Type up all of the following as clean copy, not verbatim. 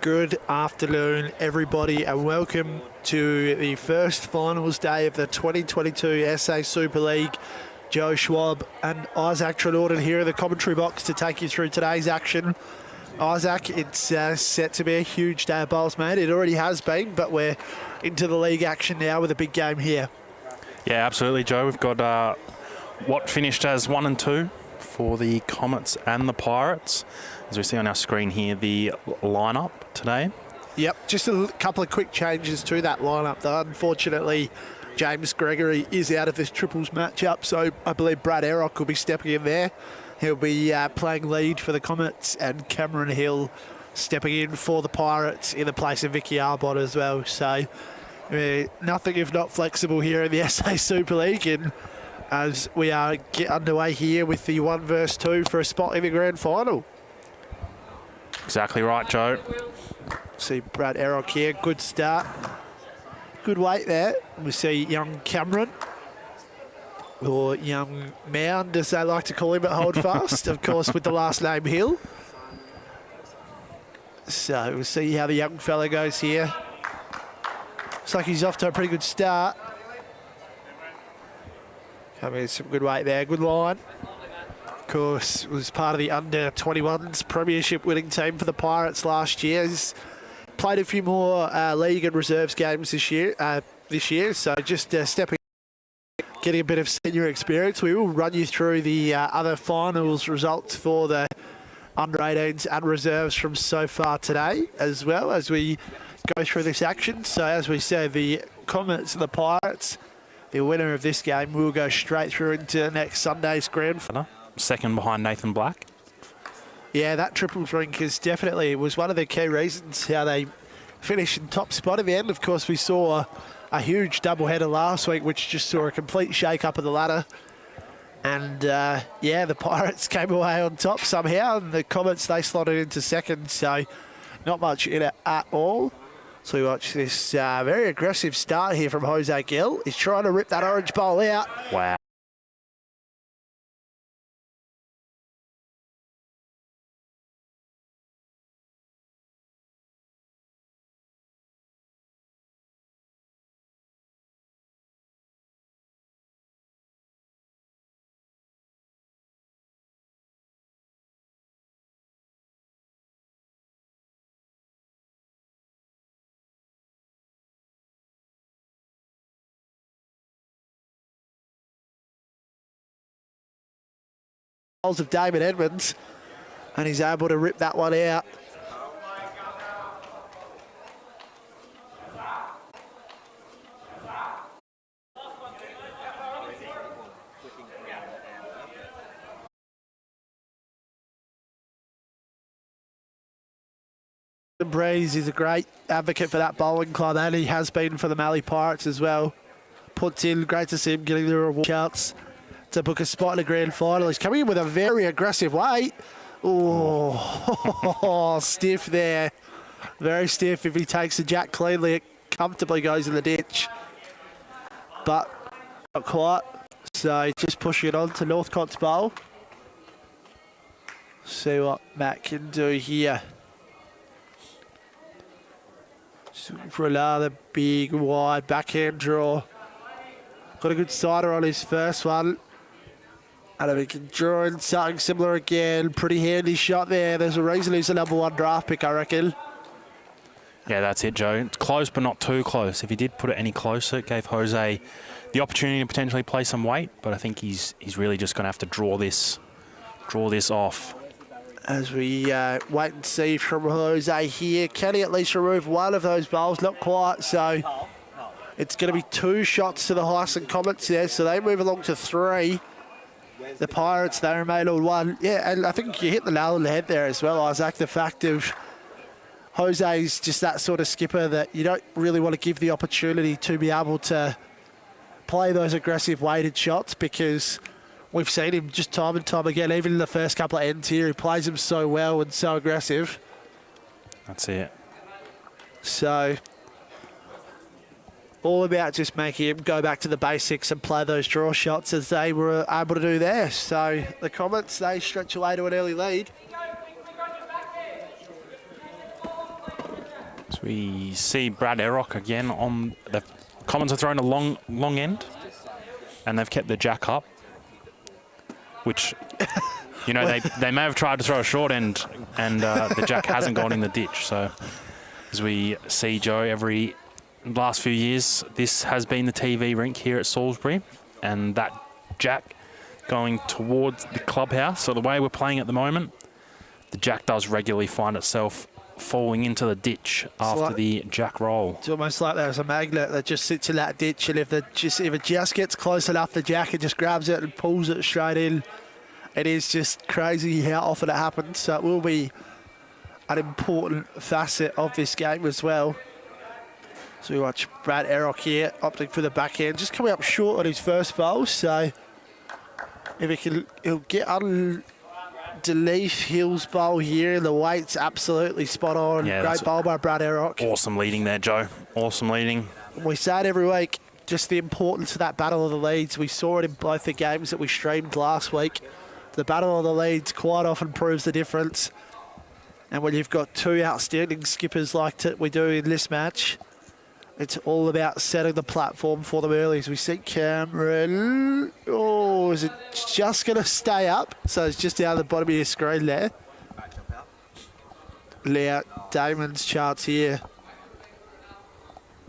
Good afternoon, everybody, and welcome to the first finals day of the 2022 SA Super League. Joe Schwab and Isaac Trenorden here in the commentary box to take you through today's action. Isaac, it's set to be a huge day of bowls, mate. It already has been, but we're into the league action now with a big game here. Yeah, absolutely, Joe. We've got what finished as 1 and 2 for the Comets and the Pirates. As we see on our screen here, the lineup today. Yep, just a couple of quick changes to that lineup, though. Unfortunately, James Gregory is out of this triples matchup, so I believe Brad Errock will be stepping in there. He'll be playing lead for the Comets, and Cameron Hill stepping in for the Pirates in the place of Vicky Arbot as well. So nothing if not flexible here in the SA Super League, and as we get underway here with the 1 versus 2 for a spot in the grand final. Exactly right, Joe. See Brad Errock here, good start. Good weight there. We see young Cameron, or young Mound, as they like to call him at Holdfast, of course, with the last name Hill. So we'll see how the young fella goes here. Looks like he's off to a pretty good start. Coming in some good weight there, good line. Of course, was part of the under-21s premiership winning team for the Pirates last year. He's played a few more league and reserves games this year, so just stepping, getting a bit of senior experience. We will run you through the other finals results for the under-18s and reserves from so far today, as well as we go through this action. So as we said, the Comets and the Pirates, the winner of this game will go straight through into next Sunday's grand final. Second behind Nathan Black. Yeah, that triples rink is definitely was one of the key reasons how they finished in top spot in the end. Of course, we saw a huge doubleheader last week, which just saw a complete shake-up of the ladder. And, yeah, the Pirates came away on top somehow, and the Comets, they slotted into second, so not much in it at all. So we watch this very aggressive start here from Jose Gill. He's trying to rip that orange bowl out. Wow. Of David Edmonds, and he's able to rip that one out. Breeze is a great advocate for that bowling club, and he has been for the Mallee Pirates as well. Puts in, great to see him getting the reward chance to book a spot in the grand final. He's coming in with a very aggressive weight. Oh, stiff there. Very stiff. If he takes the jack cleanly, it comfortably goes in the ditch. But not quite. So just pushing it on to Northcott's bowl. See what Matt can do here. For another big, wide backhand draw. Got a good sider on his first one. And if he can draw in something similar again, pretty handy shot there. There's a reason he's the #1 draft pick, I reckon. Yeah, that's it, Joe. It's close, but not too close. If he did put it any closer, it gave Jose the opportunity to potentially play some weight, but I think he's really just going to have to draw this off. As we wait and see from Jose here, can he at least remove one of those bowls? Not quite, so it's going to be 2 shots to the Heysen Comets there, so they move along to 3. The Pirates, they remain on 1. Yeah, and I think you hit the nail on the head there as well, Isaac. The fact of Jose's just that sort of skipper that you don't really want to give the opportunity to be able to play those aggressive weighted shots, because we've seen him just time and time again, even in the first couple of ends here, he plays them so well and so aggressive. That's it. So all about just making him go back to the basics and play those draw shots as they were able to do there. So the Comets, they stretch away to an early lead. So we see Brad Erock again on the Comets are throwing a long end, and they've kept the jack up, which, you know, they may have tried to throw a short end, and the jack hasn't gone in the ditch. So as we see, Joe, last few years, this has been the TV rink here at Salisbury, and that jack going towards the clubhouse. So the way we're playing at the moment, the jack does regularly find itself falling into the ditch after the jack roll. It's almost like there's a magnet that just sits in that ditch, and if it just gets close enough, the jack it just grabs it and pulls it straight in. It is just crazy how often it happens. So it will be an important facet of this game as well. So we watch Brad Erock here opting for the backhand, just coming up short on his first bowl. So if he'll get underneath Hill's bowl here. The weight's absolutely spot on. Yeah, great bowl by Brad Erock. Awesome leading there, Joe. Awesome leading. We say it every week, just the importance of that battle of the leads. We saw it in both the games that we streamed last week. The battle of the leads quite often proves the difference. And when you've got two outstanding skippers like we do in this match, it's all about setting the platform for them early. As we see Cameron, oh, is it just going to stay up? So it's just down the bottom of your screen there. Lay out Damon's charts here.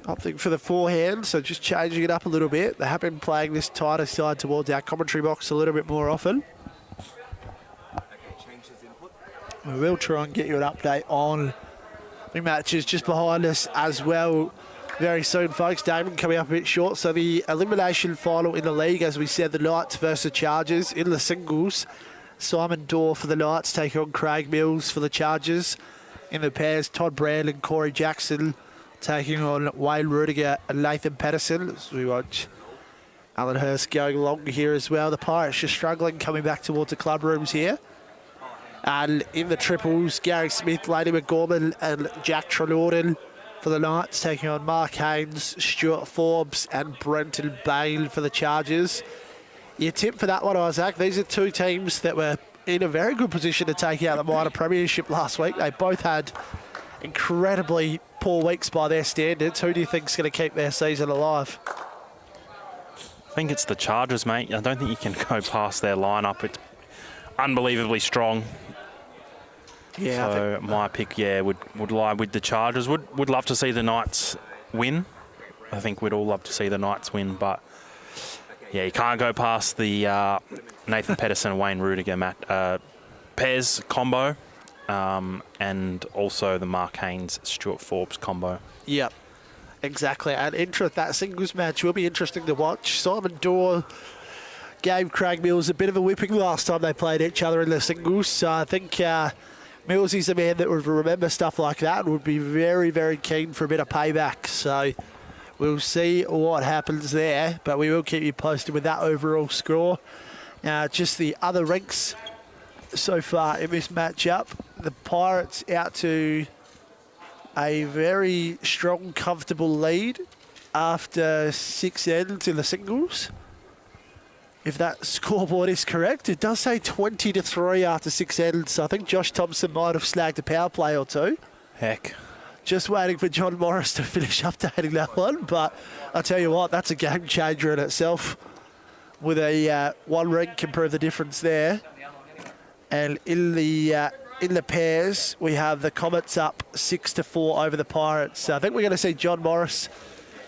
Opting for the forehand, so just changing it up a little bit. They have been playing this tighter side towards our commentary box a little bit more often. We will try and get you an update on the matches just behind us as well very soon, folks. Damon coming up a bit short. So the elimination final in the league, as we said, the Knights versus the Chargers in the singles. Simon Dorr for the Knights taking on Craig Mills for the Chargers. In the pairs, Todd Brand and Corey Jackson taking on Wayne Rudiger and Nathan Pedersen. As we watch Alan Hurst going along here as well. The Pirates just struggling coming back towards the club rooms here. And in the triples, Gary Smith, Lady McGorman and Jack Trenorden for the Knights, taking on Mark Haynes, Stuart Forbes and Brenton Bain for the Chargers. Your tip for that one, Isaac, these are two teams that were in a very good position to take out the minor premiership last week. They both had incredibly poor weeks by their standards. Who do you think is going to keep their season alive? I think it's the Chargers, mate. I don't think you can go past their lineup. It's unbelievably strong. Yeah, so my pick, would lie with the Chargers. Would love to see the Knights win. I think we'd all love to see the Knights win, but yeah, you can't go past the Nathan Pedersen and Wayne Rudiger pairs combo, and also the Mark Haynes Stuart Forbes combo. Yep, exactly. And that singles match will be interesting to watch. Simon Dorr gave Craig Mills a bit of a whipping last time they played each other in the singles. So I think Mills is a man that would remember stuff like that and would be very, very keen for a bit of payback. So we'll see what happens there, but we will keep you posted with that overall score. Just the other rinks so far in this matchup. The Pirates out to a very strong, comfortable lead after 6 ends in the singles. If that scoreboard is correct, it does say 20-3 after 6 ends. So I think Josh Thompson might have snagged a power play or two. Heck. Just waiting for John Morris to finish updating that one. But I'll tell you what, that's a game changer in itself. With a one ring can prove the difference there. And in the pairs, we have the Comets up 6-4 over the Pirates. So I think we're going to see John Morris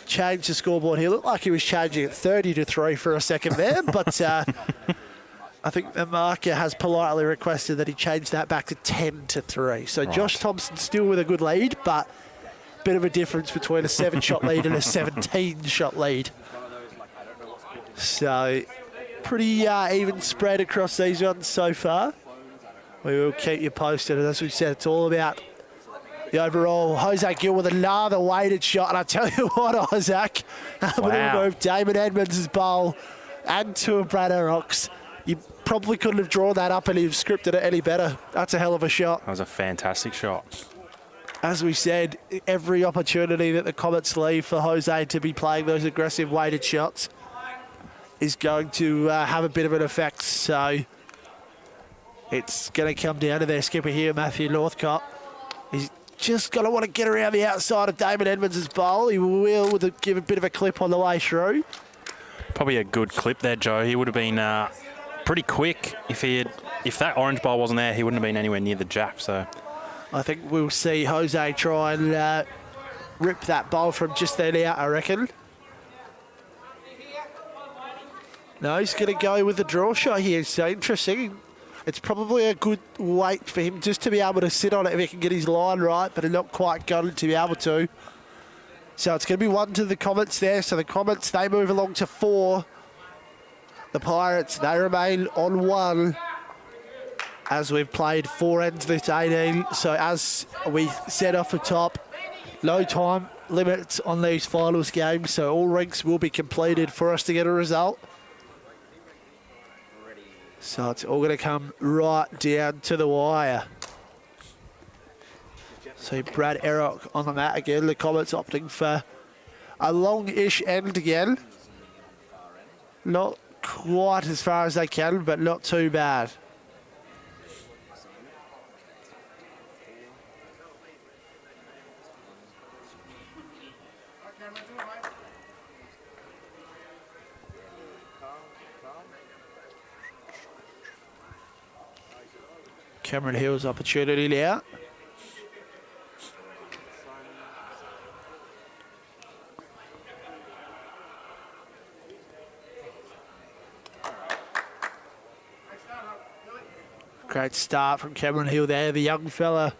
change the scoreboard. He looked like he was changing it 30-3 for a second there, but I think the marker has politely requested that he change that back to 10-3. So right. Josh Thompson still with a good lead, but a bit of a difference between a 7-shot lead and a 17-shot lead. So pretty even spread across these ones so far. We will keep you posted. And as we said, it's all about the overall. Jose Gill with another weighted shot. And I tell you what, Isaac, wow. Move Damon Edmonds' bowl and two of Brad Erock's. You probably couldn't have drawn that up and you've scripted it any better. That's a hell of a shot. That was a fantastic shot. As we said, every opportunity that the Comets leave for Jose to be playing those aggressive weighted shots is going to have a bit of an effect. So it's going to come down to their skipper here, Matthew Northcott. He's just going to want to get around the outside of Damon Edmonds' bowl. He will give a bit of a clip on the way through. Probably a good clip there, Joe. He would have been pretty quick if that orange bowl wasn't there. He wouldn't have been anywhere near the jap. So I think we'll see Jose try and rip that bowl from just then out, I reckon. No, he's going to go with the draw shot here. So interesting. It's probably a good weight for him just to be able to sit on it if he can get his line right, but not quite got it to be able to. So it's going to be 1 to the Comets there. So the Comets, they move along to 4. The Pirates, they remain on 1 as we've played 4 ends this 18. So as we said off the top, no time limits on these finals games. So all rinks will be completed for us to get a result. So it's all going to come right down to the wire. So Brad Errock on the mat again. The Comets opting for a long-ish end again. Not quite as far as they can, but not too bad. Cameron Hill's opportunity now. Great start from Cameron Hill there, the young fella.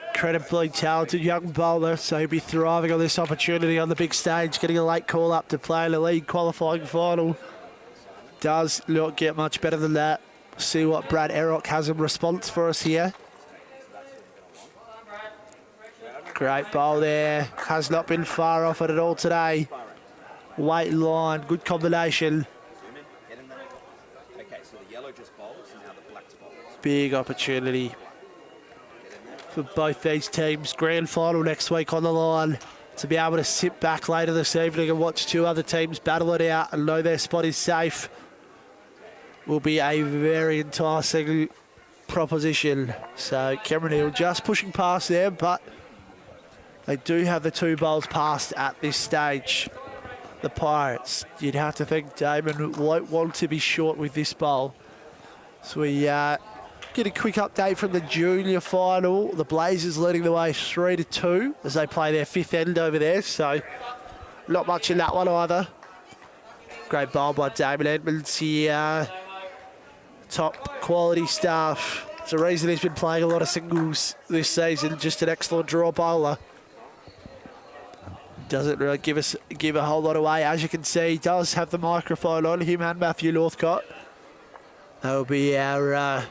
Incredibly talented young bowler, so he'll be thriving on this opportunity on the big stage, getting a late call up to play in the league qualifying final. Does not get much better than that. See what Brad Errock has in response for us here. Great bowl there. Has not been far off it at all today. Weight and line, good combination. Big opportunity for both these teams. Grand final next week on the line. To be able to sit back later this evening and watch 2 other teams battle it out and know their spot is safe will be a very enticing proposition. So Cameron Hill just pushing past there, but they do have the 2 bowls passed at this stage. The Pirates, you'd have to think Damon won't want to be short with this bowl. So we get a quick update from the junior final. The Blazers leading the way 3-2 as they play their 5th end over there. So not much in that one either. Great bowl by Damon Edmonds here. Top quality stuff. It's the reason he's been playing a lot of singles this season. Just an excellent draw bowler. Doesn't really give a whole lot away. As you can see, he does have the microphone on, him and Matthew Northcott. That'll be our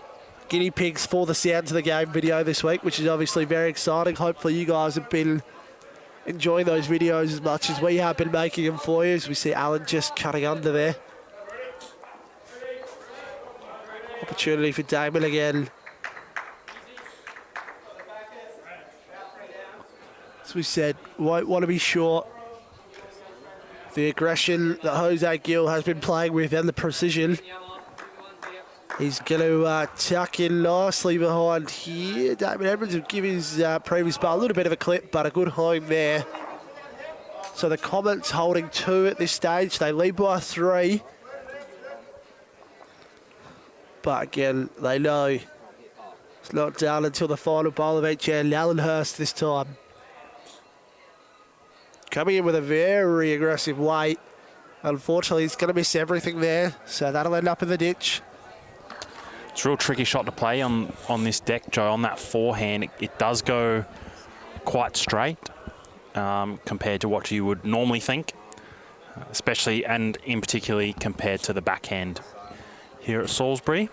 guinea pigs for the Sounds of the Game video this week, which is obviously very exciting. Hopefully you guys have been enjoying those videos as much as we have been making them for you. As we see Alan just cutting under there. Opportunity for Damon again. As we said, won't want to be short. The aggression that Jose Gill has been playing with and the precision. He's going to tuck in nicely behind here. Damon Edmonds will give his previous bowl a little bit of a clip, but a good home there. So the Comets holding 2 at this stage. They lead by 3. But again, they know it's not done until the final bowl of each end. Allenhurst this time. Coming in with a very aggressive weight. Unfortunately, he's going to miss everything there. So that'll end up in the ditch. It's a real tricky shot to play on this deck, Joe. On that forehand, it does go quite straight compared to what you would normally think, especially and in particularly compared to the backhand here at Salisbury.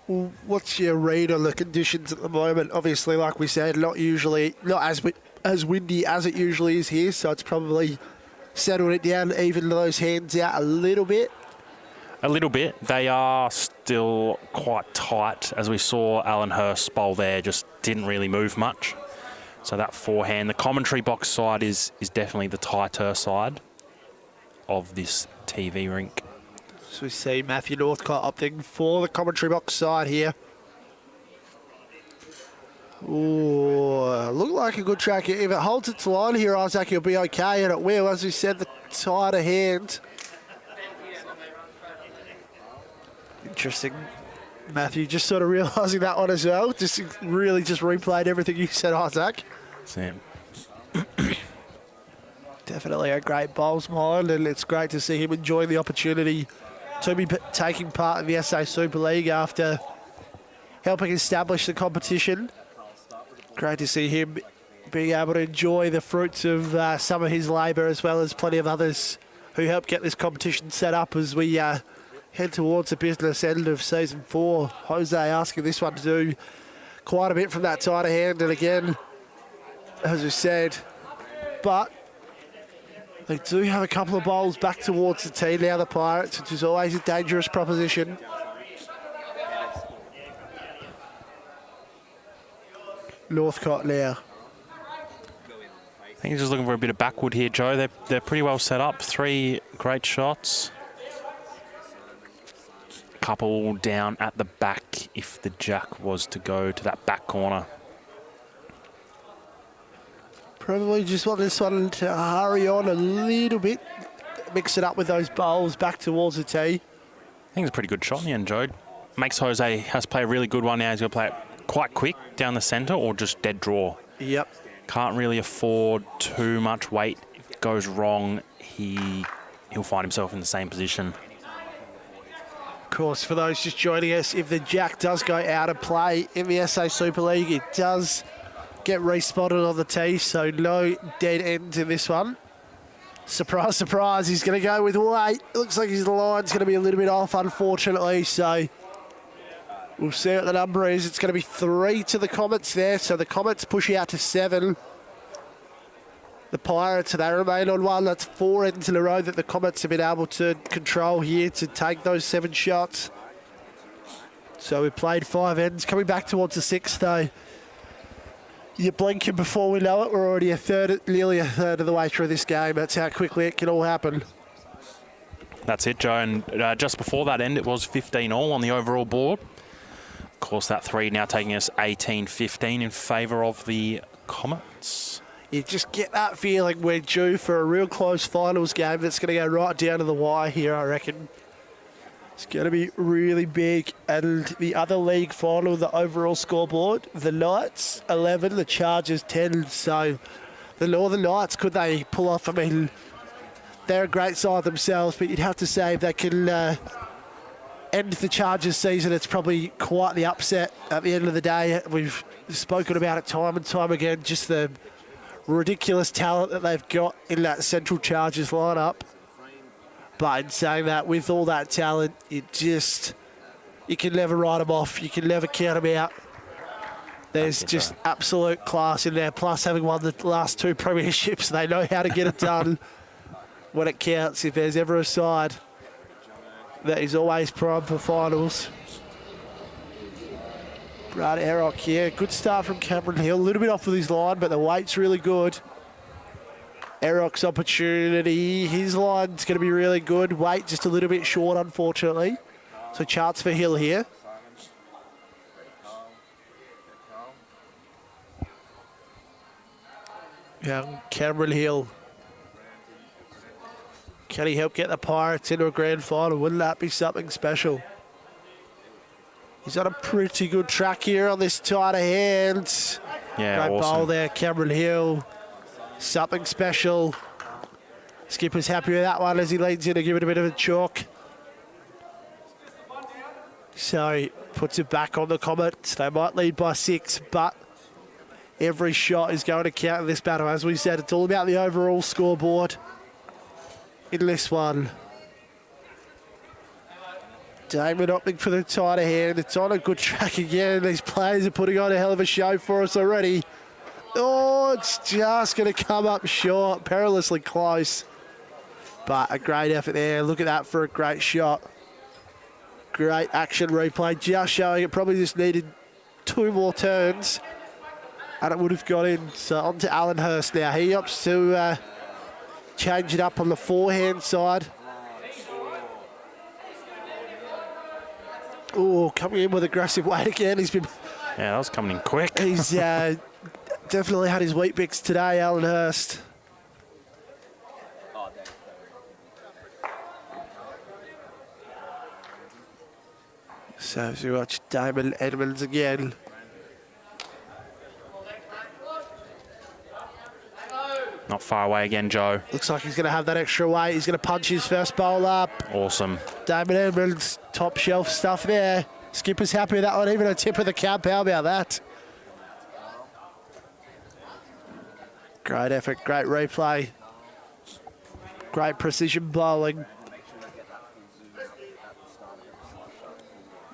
Well, what's your read on the conditions at the moment? Obviously, like we said, not as windy as it usually is here, so it's probably settled it down, even those hands out a little bit. A little bit. They are still quite tight. As we saw, Allenhurst's bowl there just didn't really move much. So that forehand, the commentary box side is definitely the tighter side of this TV rink. So we see Matthew Northcott opting for the commentary box side here. Ooh, looked like a good track. If it holds its line here, Isaac, it'll be okay, and it will. As we said, the tighter hand. Interesting. Matthew, just sort of realising that one as well. Just really just replayed everything you said, Isaac. Sam. Definitely a great bowls mind, and it's great to see him enjoying the opportunity to be taking part in the SA Super League after helping establish the competition. Great to see him being able to enjoy the fruits of some of his labour, as well as plenty of others who helped get this competition set up as we head towards the business end of season 4. Jose asking this one to do quite a bit from that tighter hand, and again, as we said, but they do have a couple of bowls back towards the tee now, the Pirates, which is always a dangerous proposition. Northcott now. I think he's just looking for a bit of backwood here, Joe. They're pretty well set up. 3 great shots. Couple down at the back if the jack was to go to that back corner. Probably just want this one to hurry on a little bit. Mix it up with those bowls back towards the tee. I think it's a pretty good shot in the end, Joe. Makes Jose has to play a really good one now. He's going to play it quite quick down the centre or just dead draw. Yep. Can't really afford too much weight. If it goes wrong, he'll find himself in the same position. Of course, for those just joining us, if the jack does go out of play in the SA Super League, it does get respotted on the tee, so no dead ends in this one. Surprise, surprise, he's going to go with weight. Looks like his line's going to be a little bit off, unfortunately, so we'll see what the number is. It's going to be 3 to the Comets there, so the Comets push out to 7. The Pirates, they remain on 1. That's 4 ends in a row that the Comets have been able to control here to take those 7 shots. So we've played 5 ends. Coming back towards the 6th, though. You're blinking before we know it. We're already nearly a third of the way through this game. That's how quickly it can all happen. That's it, Joe. And just before that end, it was 15-all on the overall board. Of course, that 3 now taking us 18-15 in favour of the Comets. You just get that feeling we're due for a real close finals game that's going to go right down to the wire here, I reckon. It's going to be really big. And the other league final, the overall scoreboard, the Knights 11, the Chargers 10. So the Northern Knights, could they pull off? I mean, they're a great side themselves, but you'd have to say if they can end the Chargers season, it's probably quite the upset at the end of the day. We've spoken about it time and time again, just the ridiculous talent that they've got in that Central Chargers lineup. But in saying that, with all that talent, you can never write them off. You can never count them out. There's just absolute class in there. Plus, having won the last 2 premierships, they know how to get it done when it counts. If there's ever a side that is always primed for finals. Brad Errock here. Good start from Cameron Hill. A little bit off with his line, but the weight's really good. Errock's opportunity. His line's going to be really good. Weight just a little bit short, unfortunately. So chance for Hill here. Young Cameron Hill. Can he help get the Pirates into a grand final? Wouldn't that be something special? He's on a pretty good track here on this tighter hand. Yeah, great awesome. bowl there, Cameron Hill. Something special. Skipper's happy with that one as he leads in to give it a bit of a chalk. So he puts it back on the Comets. They might lead by 6, but every shot is going to count in this battle. As we said, it's all about the overall scoreboard in this one. Damon opting for the tighter hand. It's on a good track again. These players are putting on a hell of a show for us already. Oh, it's just going to come up short. Perilously close. But a great effort there. Look at that for a great shot. Great action replay. Just showing it probably just needed 2 more turns. And it would have got in. So on to Alan Hurst now. He opts to change it up on the forehand side. Oh, coming in with aggressive weight again. He's been Yeah, that was coming in quick. He's definitely had his wheat bix today, Alan Hurst. So as we watch Damon Edmonds again. Not far away again, Joe. Looks like he's going to have that extra weight. He's going to punch his first bowl up. Awesome. Damon Edmonds, top shelf stuff there. Skipper's happy with that one, even a tip of the cap. How about that? Great effort, great replay. Great precision bowling.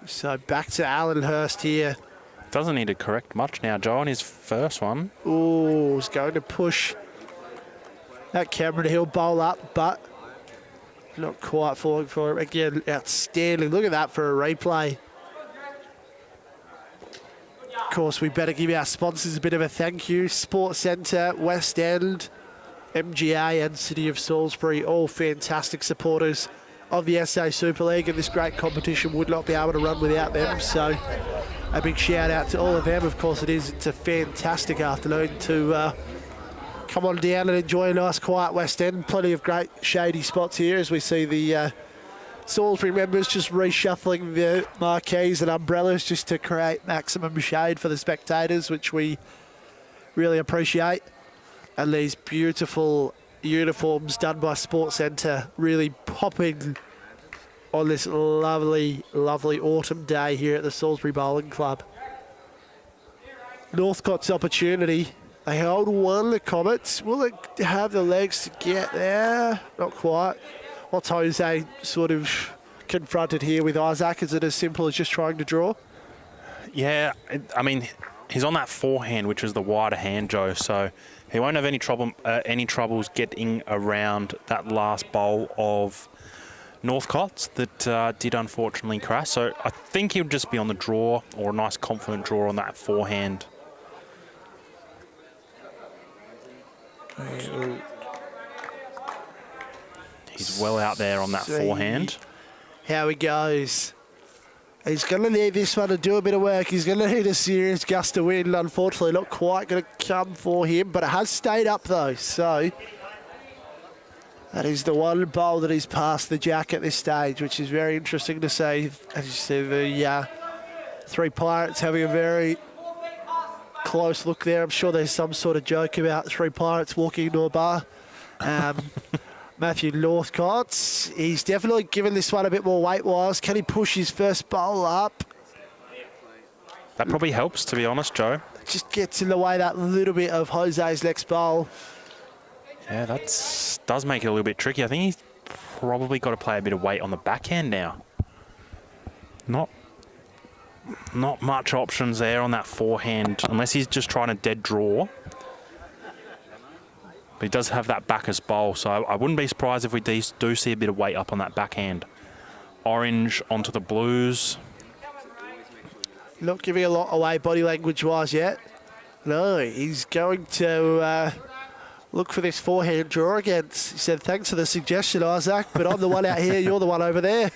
So back to Alan Hurst here. Doesn't need to correct much now, Joe, on his first one. Ooh, he's going to push that Cameron Hill bowl up, but not quite falling for him. Again, outstanding. Look at that for a replay. Of course, we better give our sponsors a bit of a thank you. Sports Centre, West End, MGA and City of Salisbury, all fantastic supporters of the SA Super League, and this great competition would not be able to run without them. So a big shout out to all of them. Of course it's a fantastic afternoon to come on down and enjoy a nice quiet West End. Plenty of great shady spots here as we see the Salisbury members just reshuffling the marquees and umbrellas just to create maximum shade for the spectators, which we really appreciate. And these beautiful uniforms done by Sports Centre really popping on this lovely, lovely autumn day here at the Salisbury Bowling Club. Northcott's opportunity. They hold one, the Comets. Will it have the legs to get there? Not quite. What's Jose sort of confronted here with Isaac? Is it as simple as just trying to draw? Yeah, I mean, he's on that forehand, which is the wider hand, Joe, so he won't have any troubles getting around that last bowl of Northcott's that did unfortunately crash. So I think he'll just be on the draw, or a nice confident draw on that forehand. He's well out there on that forehand. How he goes. He's going to need this one to do a bit of work. He's going to need a serious gust of wind. Unfortunately, not quite going to come for him, but it has stayed up though. So that is the one bowl that he's past the jack at this stage, which is very interesting to see. As you see, the three Pirates having a very close look there. I'm sure there's some sort of joke about three Pirates walking into a bar. Matthew Northcott, he's definitely given this one a bit more weight-wise. Can he push his first bowl up? That probably helps, to be honest, Joe. Just gets in the way that little bit of Jose's next bowl. Yeah, that does make it a little bit tricky. I think he's probably got to play a bit of weight on the backhand now. Not much options there on that forehand, unless he's just trying to dead draw. But he does have that backers bowl, so I wouldn't be surprised if we do see a bit of weight up on that backhand. Orange onto the blues. Not giving a lot away body language-wise yet. No, he's going to look for this forehand draw against. He said, thanks for the suggestion, Isaac, but I'm the one out here, you're the one over there.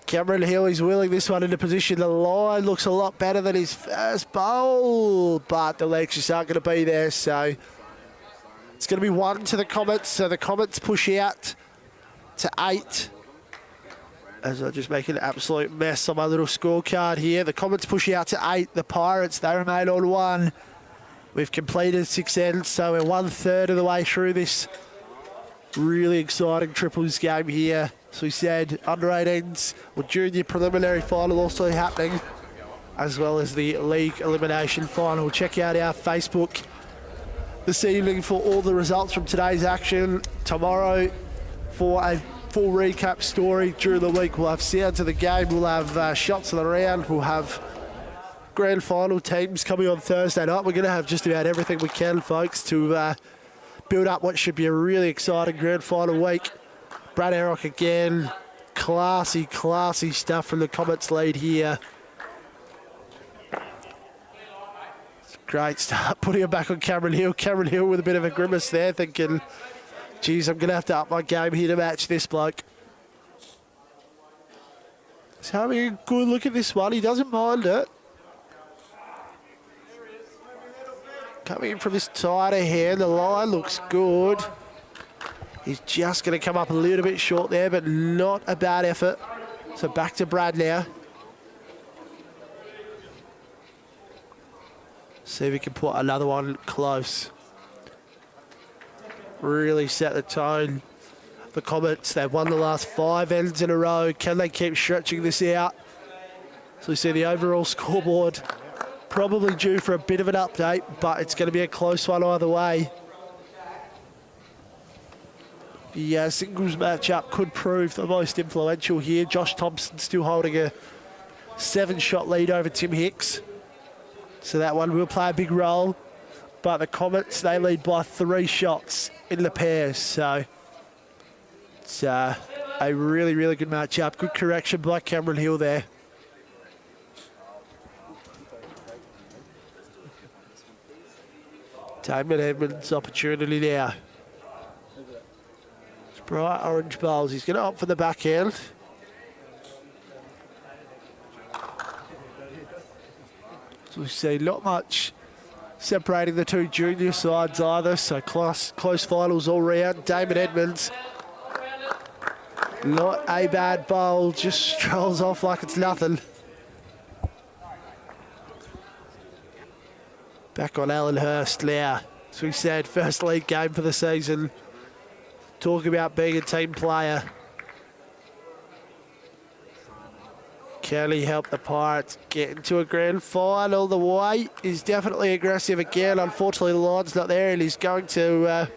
Cameron Hill is wheeling this one into position. The line looks a lot better than his first bowl, but the legs just aren't going to be there, so it's going to be 1 to the Comets. So the Comets push out to 8. As I just make an absolute mess on my little scorecard here. The Comets push out to 8. The Pirates, they remain on 1. We've completed 6 ends, so we're 1/3 of the way through this really exciting triples game here. So we said under 18s or junior preliminary final also happening, as well as the league elimination final. Check out our Facebook this evening for all the results from today's action. Tomorrow for a full recap story. During the week we'll have sounds of the game, we'll have shots of the round, we'll have grand final teams coming on Thursday night. We're going to have just about everything we can, folks, to build up what should be a really exciting grand final week. Brad Eric again, classy stuff from the Comets lead here. Great start, putting him back on Cameron Hill. Cameron Hill with a bit of a grimace there, thinking, geez, I'm going to have to up my game here to match this bloke. He's having a good look at this one. He doesn't mind it. Coming in from this tighter hand, the line looks good. He's just going to come up a little bit short there, but not a bad effort. So back to Brad now. See if we can put another one close. Really set the tone. The Comets, they've won the last 5 ends in a row. Can they keep stretching this out? So we see the overall scoreboard probably due for a bit of an update, but it's going to be a close one either way. The singles matchup could prove the most influential here. Josh Thompson still holding a 7-shot lead over Tim Hicks. So that one will play a big role. But the Comets, they lead by 3 shots in the pairs. So it's a really, really good matchup. Good correction by Cameron Hill there. Damon Edmonds' opportunity now. It's bright orange bowls. He's going to opt for the backhand. So we see not much separating the two junior sides either. So close finals all round. Damon Edmonds, not a bad bowl, just strolls off like it's nothing. Back on Alan Hurst now. As we said, first league game for the season. Talk about being a team player. Kelly helped the Pirates get into a grand final. The weight is definitely aggressive again. Unfortunately, the line's not there, and he's going to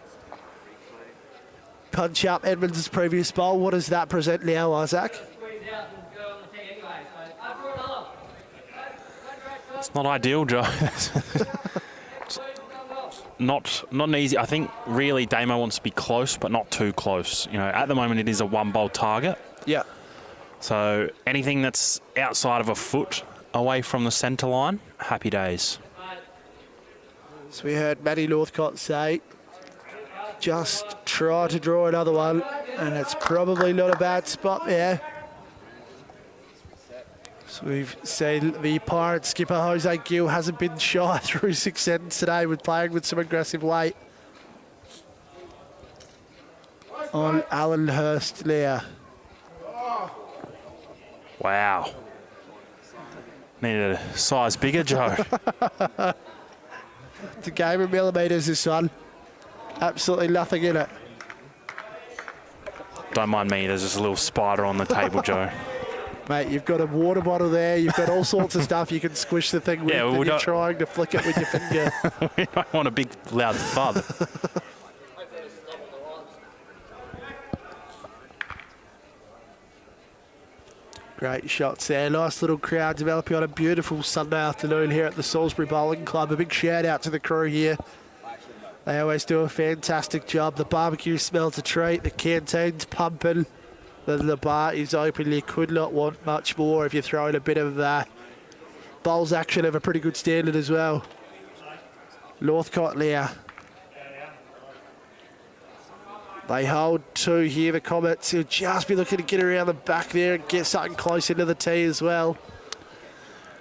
punch up Edmonds' previous bowl. What does that present now, Isaac? It's not ideal, Joe. not an easy. I think really Damo wants to be close, but not too close. You know, at the moment it is a 1-bowl target. Yeah. So anything that's outside of a foot away from the centre line, happy days. So we heard Matty Northcott say, just try to draw another one, and it's probably not a bad spot there. So we've seen the Pirates skipper Jose Gill hasn't been shy through 6 ends today with playing with some aggressive weight. On Alan Hurst now. Wow. Needed a size bigger, Joe. It's a game of millimetres, this one. Absolutely nothing in it. Don't mind me, there's just a little spider on the table, Joe. Mate, you've got a water bottle there. You've got all sorts of stuff you can squish the thing with, and you're trying to flick it with your finger. We don't want a big, loud thud. Great shots there. Nice little crowd developing on a beautiful Sunday afternoon here at the Salisbury Bowling Club. A big shout out to the crew here. They always do a fantastic job. The barbecue smells a treat. The canteen's pumping. The bar is open. You could not want much more if you're throwing a bit of bowls action of a pretty good standard as well. Northcott now. They hold 2 here. The Comets will just be looking to get around the back there and get something close into the tee as well.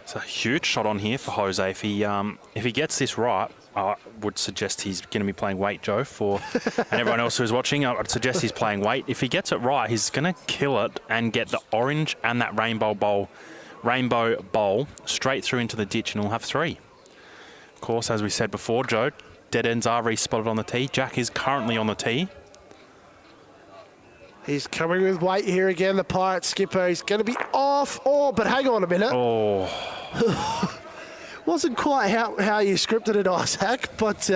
It's a huge shot on here for Jose. If he gets this right, I would suggest he's going to be playing weight, Joe, and everyone else who's watching, I would suggest he's playing weight. If he gets it right, he's going to kill it and get the orange and that rainbow bowl straight through into the ditch, and he'll have 3. Of course, as we said before, Joe, dead ends are respotted on the tee. Jack is currently on the tee. He's coming with weight here again, the Pirate skipper. He's going to be off. Oh, but hang on a minute. Oh. Wasn't quite how you scripted it, Isaac, but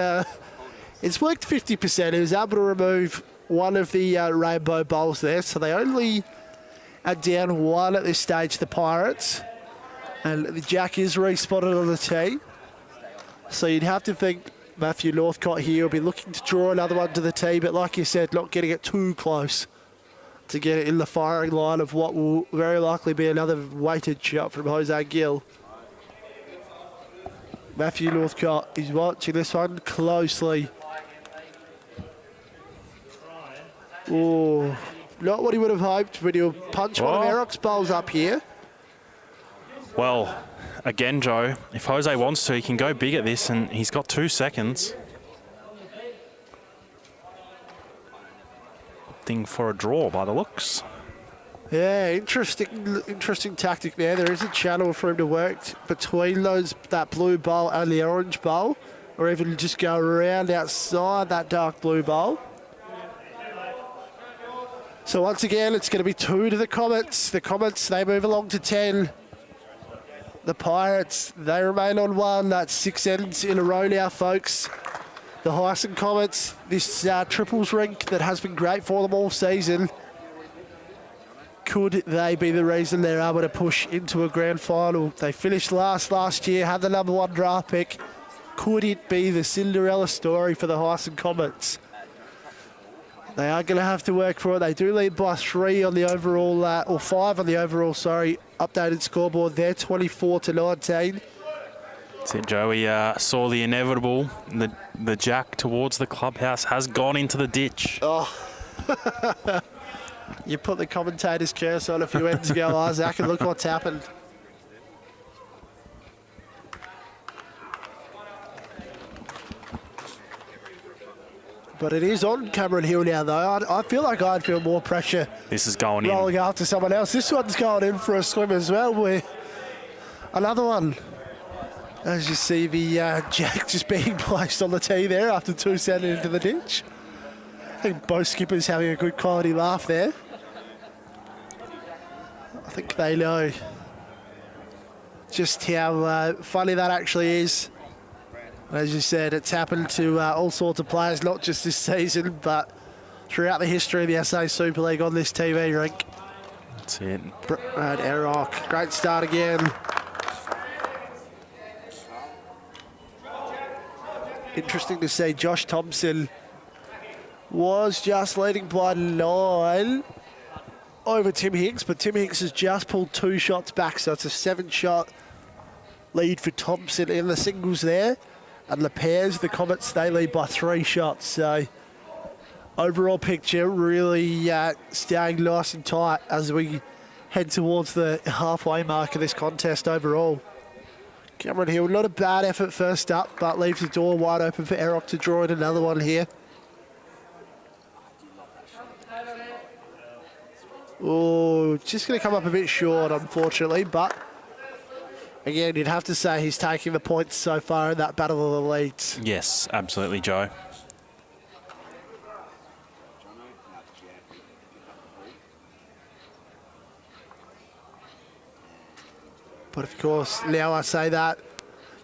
it's worked 50%. He was able to remove one of the rainbow bowls there, so they only are down 1 at this stage, the Pirates. And the Jack is respotted on the tee. So you'd have to think Matthew Northcott here will be looking to draw another one to the tee, but like you said, not getting it too close to get it in the firing line of what will very likely be another weighted shot from Jose Gill. Matthew Northcott is watching this one closely. Oh, not what he would have hoped, but he'll punch one of Eric's bowls up here. Well, again, Joe, if Jose wants to, he can go big at this, and he's got 2 seconds. Opting for a draw by the looks. Yeah, interesting tactic there. There is a channel for him to work between that blue bowl and the orange bowl, or even just go around outside that dark blue bowl. So once again, it's going to be 2 to the Comets. The Comets, they move along to 10. The Pirates, they remain on 1. That's 6 ends in a row now, folks. The Heysen Comets, this triples rink that has been great for them all season. Could they be the reason they're able to push into a grand final? They finished last year, had the number 1 draft pick. Could it be the Cinderella story for the Heysen Comets? They are going to have to work for it. They do lead by 3 on the overall, or 5 on the overall, updated scoreboard there, 24-19. That's it, Joe. We saw the inevitable. The jack towards the clubhouse has gone into the ditch. Oh. You put the commentator's curse on a few ends ago, Isaac, and look what's happened. But it is on Cameron Hill now, though. I feel like I'd feel more pressure. This is going in. Rolling after someone else. This one's going in for a swim as well. Another one. As you see the jack just being placed on the tee there after 2 sending into the ditch. I think both skippers having a good quality laugh there. I think they know just how funny that actually is. As you said, it's happened to all sorts of players, not just this season, but throughout the history of the SA Super League on this TV rink. That's it. Brad Errock, great start again. Interesting to see Josh Thompson was just leading by 9 over Tim Hicks, but Tim Hicks has just pulled 2 shots back, so it's a 7-shot lead for Thompson in the singles there. And the pairs, the Comets, they lead by 3 shots. So overall picture really staying nice and tight as we head towards the halfway mark of this contest overall. Cameron Hill, not a bad effort first up, but leaves the door wide open for Errock to draw in another one here. Oh, just going to come up a bit short, unfortunately, but again, you'd have to say he's taking the points so far in that battle of the leads. Yes, absolutely, Joe. But of course, now I say that,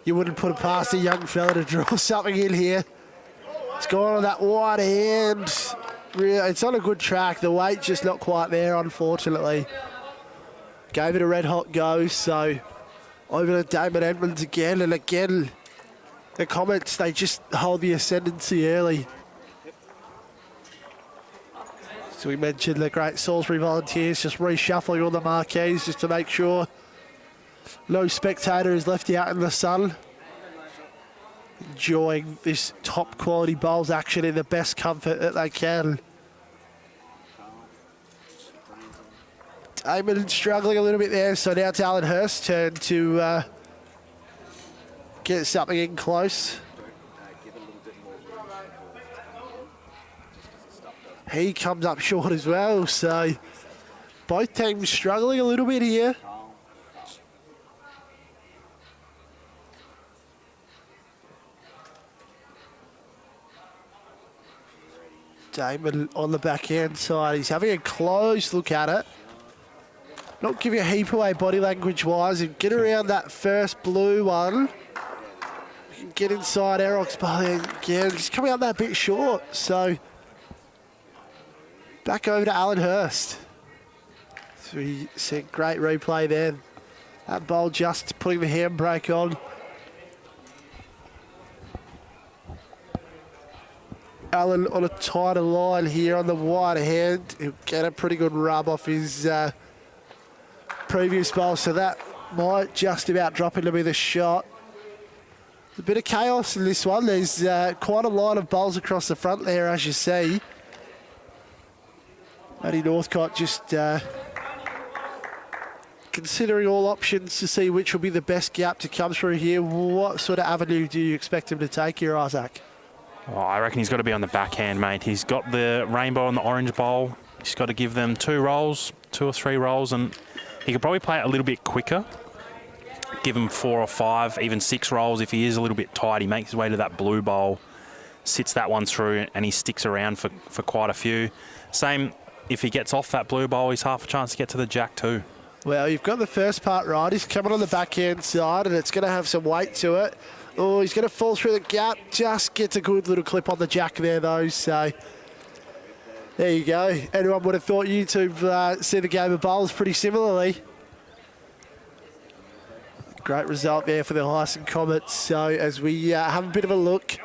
you wouldn't put it past a young fella to draw something in here. It's gone on that wide hand. It's on a good track. The weight's just not quite there, unfortunately. Gave it a red hot go, so over to Damon Edmonds again, and again, the Comets, they just hold the ascendancy early. So we mentioned the great Salisbury Volunteers just reshuffling all the marquees just to make sure no spectator is left out in the sun. Enjoying this top quality bowls action in the best comfort that they can. Damon struggling a little bit there, so now it's Alan Hurst's turn to get something in close. He comes up short as well, so both teams struggling a little bit here. Damon on the backhand side, he's having a close look at it. Not give you a heap away body language wise, and get around that first blue one. You can get inside Errock's body again, just coming up that bit short. So back over to Alan Hurst. So we see a great replay there. That bowl just putting the handbrake on. Alan on a tighter line here on the wide hand. He'll get a pretty good rub off his previous bowl, so that might just about drop in to be the shot. A bit of chaos in this one. There's quite a line of bowls across the front there, as you see. Matty Northcott just considering all options to see which will be the best gap to come through here, what sort of avenue do you expect him to take here, Isaac? Oh, I reckon he's got to be on the backhand, mate. He's got the rainbow and the orange bowl. He's got to give them 2 or 3 rolls, and he could probably play it a little bit quicker. Give him 4 or 5, even 6 rolls if he is a little bit tight. He makes his way to that blue bowl, sits that one through, and he sticks around for quite a few. Same if he gets off that blue bowl, he's half a chance to get to the jack too. Well, you've got the first part right. He's coming on the backhand side, and it's going to have some weight to it. Oh, he's going to fall through the gap. Just gets a good little clip on the jack there, though. So there you go. Anyone would have thought you two see the game of bowls pretty similarly. Great result there for the Heysen Comets. So as we have a bit of a look,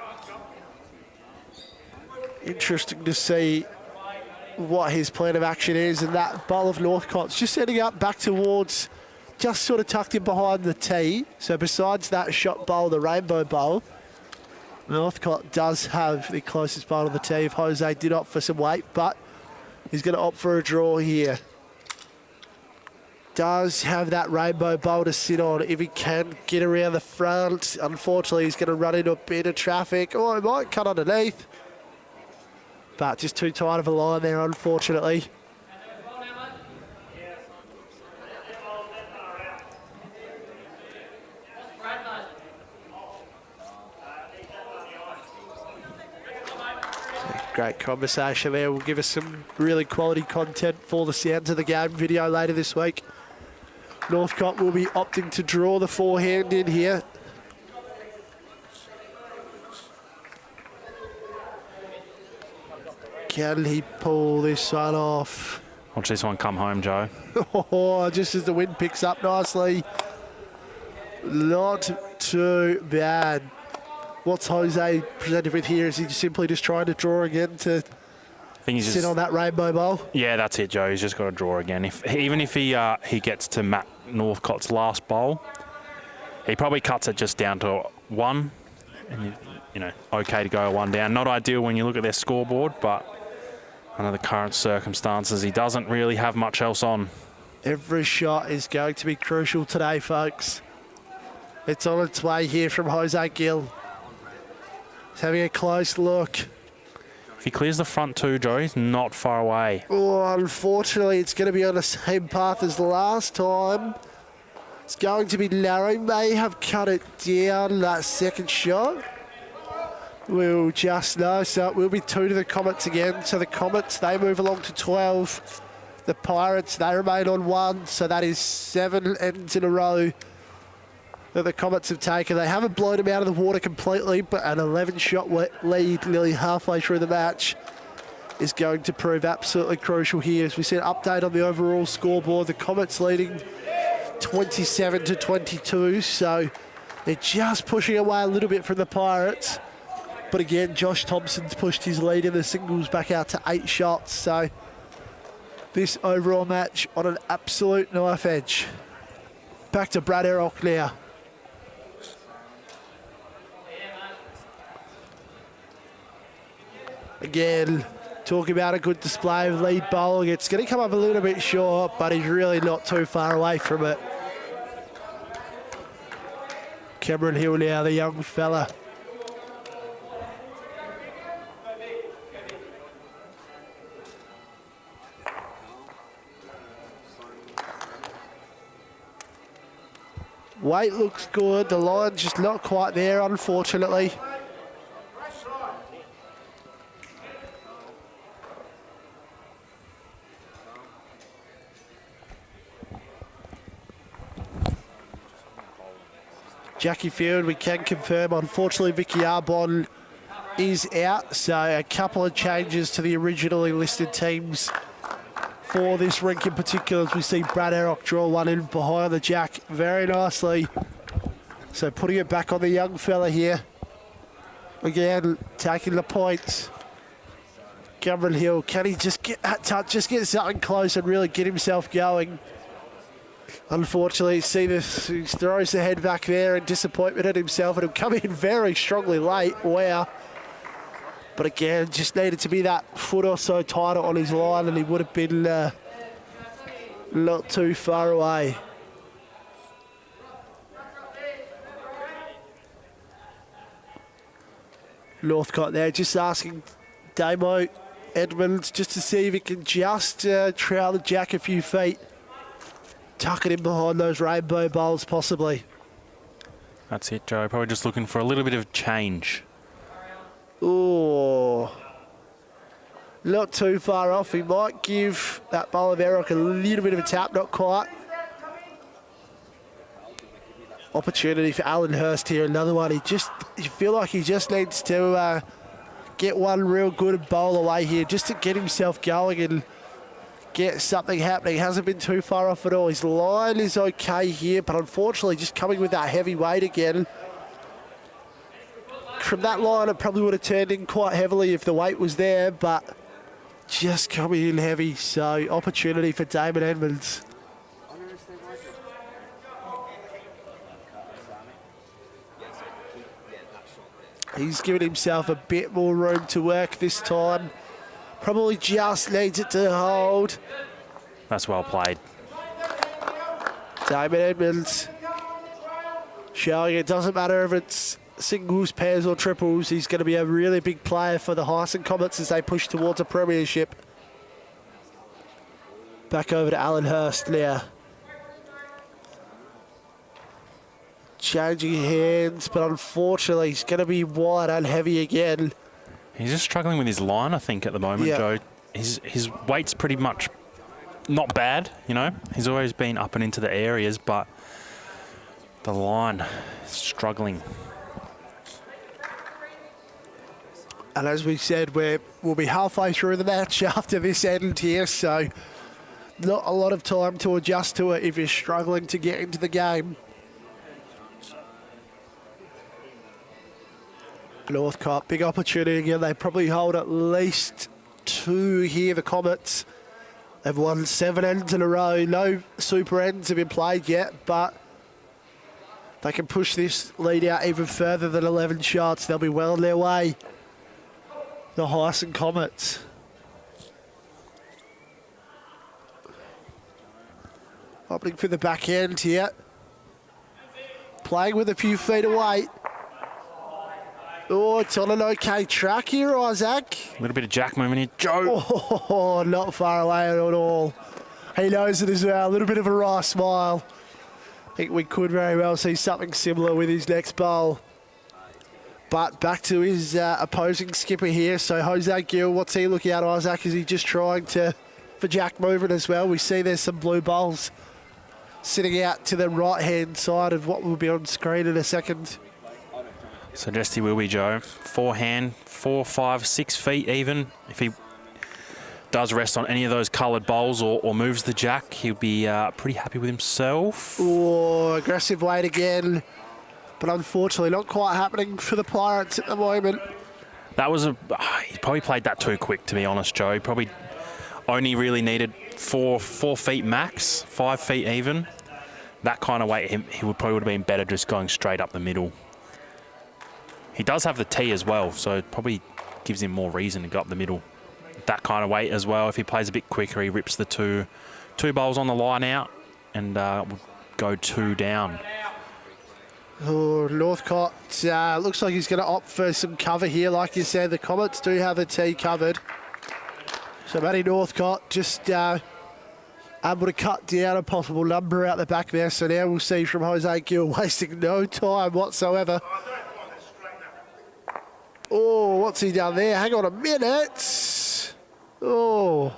interesting to see what his plan of action is, and that bowl of Northcott's just setting up back towards, just sort of tucked in behind the tee. So besides that shot bowl, the rainbow bowl, Northcott does have the closest bowl to the tee. If Jose did opt for some weight, but he's going to opt for a draw here. Does have that rainbow bowl to sit on if he can get around the front. Unfortunately, he's going to run into a bit of traffic. Oh, he might cut underneath. But just too tight of a line there, unfortunately. Great conversation there. Will give us some really quality content for the Sounds of the Game video later this week. Northcott will be opting to draw the forehand in here. Can he pull this one off? Watch this one come home, Joe. Oh, just as the wind picks up nicely. Not too bad. What's Jose presented with here? Is he simply just trying to draw again to sit on that rainbow bowl? Yeah, that's it, Joe. He's just got to draw again. Even if he gets to Matt Northcott's last bowl, he probably cuts it just down to 1. And, okay to go 1 down. Not ideal when you look at their scoreboard, but under the current circumstances, he doesn't really have much else on. Every shot is going to be crucial today, folks. It's on its way here from Jose Gill. He's having a close look. If he clears the front 2, Joe, he's not far away. Oh, unfortunately, it's going to be on the same path as last time. It's going to be narrow. May have cut it down that second shot. We'll just know. So it will be 2 to the Comets again. So the Comets, they move along to 12. The Pirates, they remain on 1. So that is 7 ends in a row that the Comets have taken. They haven't blown them out of the water completely, but an 11-shot lead nearly halfway through the match is going to prove absolutely crucial here. As we see an update on the overall scoreboard, the Comets leading 27 to 22. So they're just pushing away a little bit from the Pirates. But again, Josh Thompson's pushed his lead in the singles back out to 8 shots. So this overall match on an absolute knife edge. Back to Brad Errock now. Again, talking about a good display of lead bowling. It's going to come up a little bit short, but he's really not too far away from it. Cameron Hill now, the young fella. Weight looks good. The line's just not quite there, unfortunately. Jackie Field, we can confirm, unfortunately, Vicky Arbon is out. So a couple of changes to the originally listed teams for this rink in particular, as we see Brad Errock draw one in behind the jack very nicely. So putting it back on the young fella here. Again, taking the points. Cameron Hill, can he just get that touch, just get something close and really get himself going? Unfortunately, see this, he throws the head back there in disappointment at himself, and he'll come in very strongly late. Wow. But again, just needed to be that foot or so tighter on his line, and he would have been not too far away. Northcott there, just asking Damo Edmonds just to see if he can just trail the jack a few feet. Tuck it in behind those rainbow bowls, possibly. That's it, Joe. Probably just looking for a little bit of change. Oh, not too far off. He might give that bowl of Eric a little bit of a tap, not quite. Opportunity for Alan Hurst here, another one. You feel like he just needs to get one real good bowl away here just to get himself going and get something happening. Hasn't been too far off at all. His line is okay here, but unfortunately just coming with that heavy weight again. From that line, it probably would have turned in quite heavily if the weight was there, but just coming in heavy. So opportunity for Damon Edmonds. He's given himself a bit more room to work this time. Probably just needs it to hold. That's well played. Damon Edmonds showing it doesn't matter if it's singles, pairs or triples. He's going to be a really big player for the Heysen Comets as they push towards a premiership. Back over to Alan Hurst now. Changing hands, but unfortunately he's going to be wide and heavy again. He's just struggling with his line, I think, at the moment, Joe. His weight's pretty much not bad, you know. He's always been up and into the areas, but the line is struggling. And as we said, we'll be halfway through the match after this end here, so not a lot of time to adjust to it if you're struggling to get into the game. Northcott, big opportunity again. They probably hold at least 2 here, the Comets. They've won 7 ends in a row. No super ends have been played yet, but they can push this lead out even further than 11 shots. They'll be well on their way. The Heysen Comets. Opting for the back end here. Playing with a few feet away. Oh, it's on an okay track here, Isaac. A little bit of jack movement here, Joe. Oh, not far away at all. He knows it as well. A little bit of a wry smile. I think we could very well see something similar with his next bowl. But back to his opposing skipper here. So Jose Gill, what's he looking at, Isaac? Is he just trying for jack movement as well? We see there's some blue bowls sitting out to the right-hand side of what will be on screen in a second. Suggest he will be, Joe. Forehand, 4, 5, 6 feet even. If he does rest on any of those coloured bowls or moves the jack, he'll be pretty happy with himself. Oh, aggressive weight again. But unfortunately not quite happening for the Pirates at the moment. That was he probably played that too quick, to be honest, Joe. He probably only really needed 4 feet max, 5 feet even. That kind of weight, he would have been better just going straight up the middle. He does have the tee as well, so it probably gives him more reason to go up the middle. That kind of weight as well. If he plays a bit quicker, he rips the two bowls on the line out and will go 2 down. Oh, Northcott looks like he's going to opt for some cover here. Like you said, the Comets do have the tee covered. So Matty Northcott just able to cut down a possible number out the back there. So now we'll see from Jose Gill wasting no time whatsoever. Oh, what's he done there? Hang on a minute. Oh.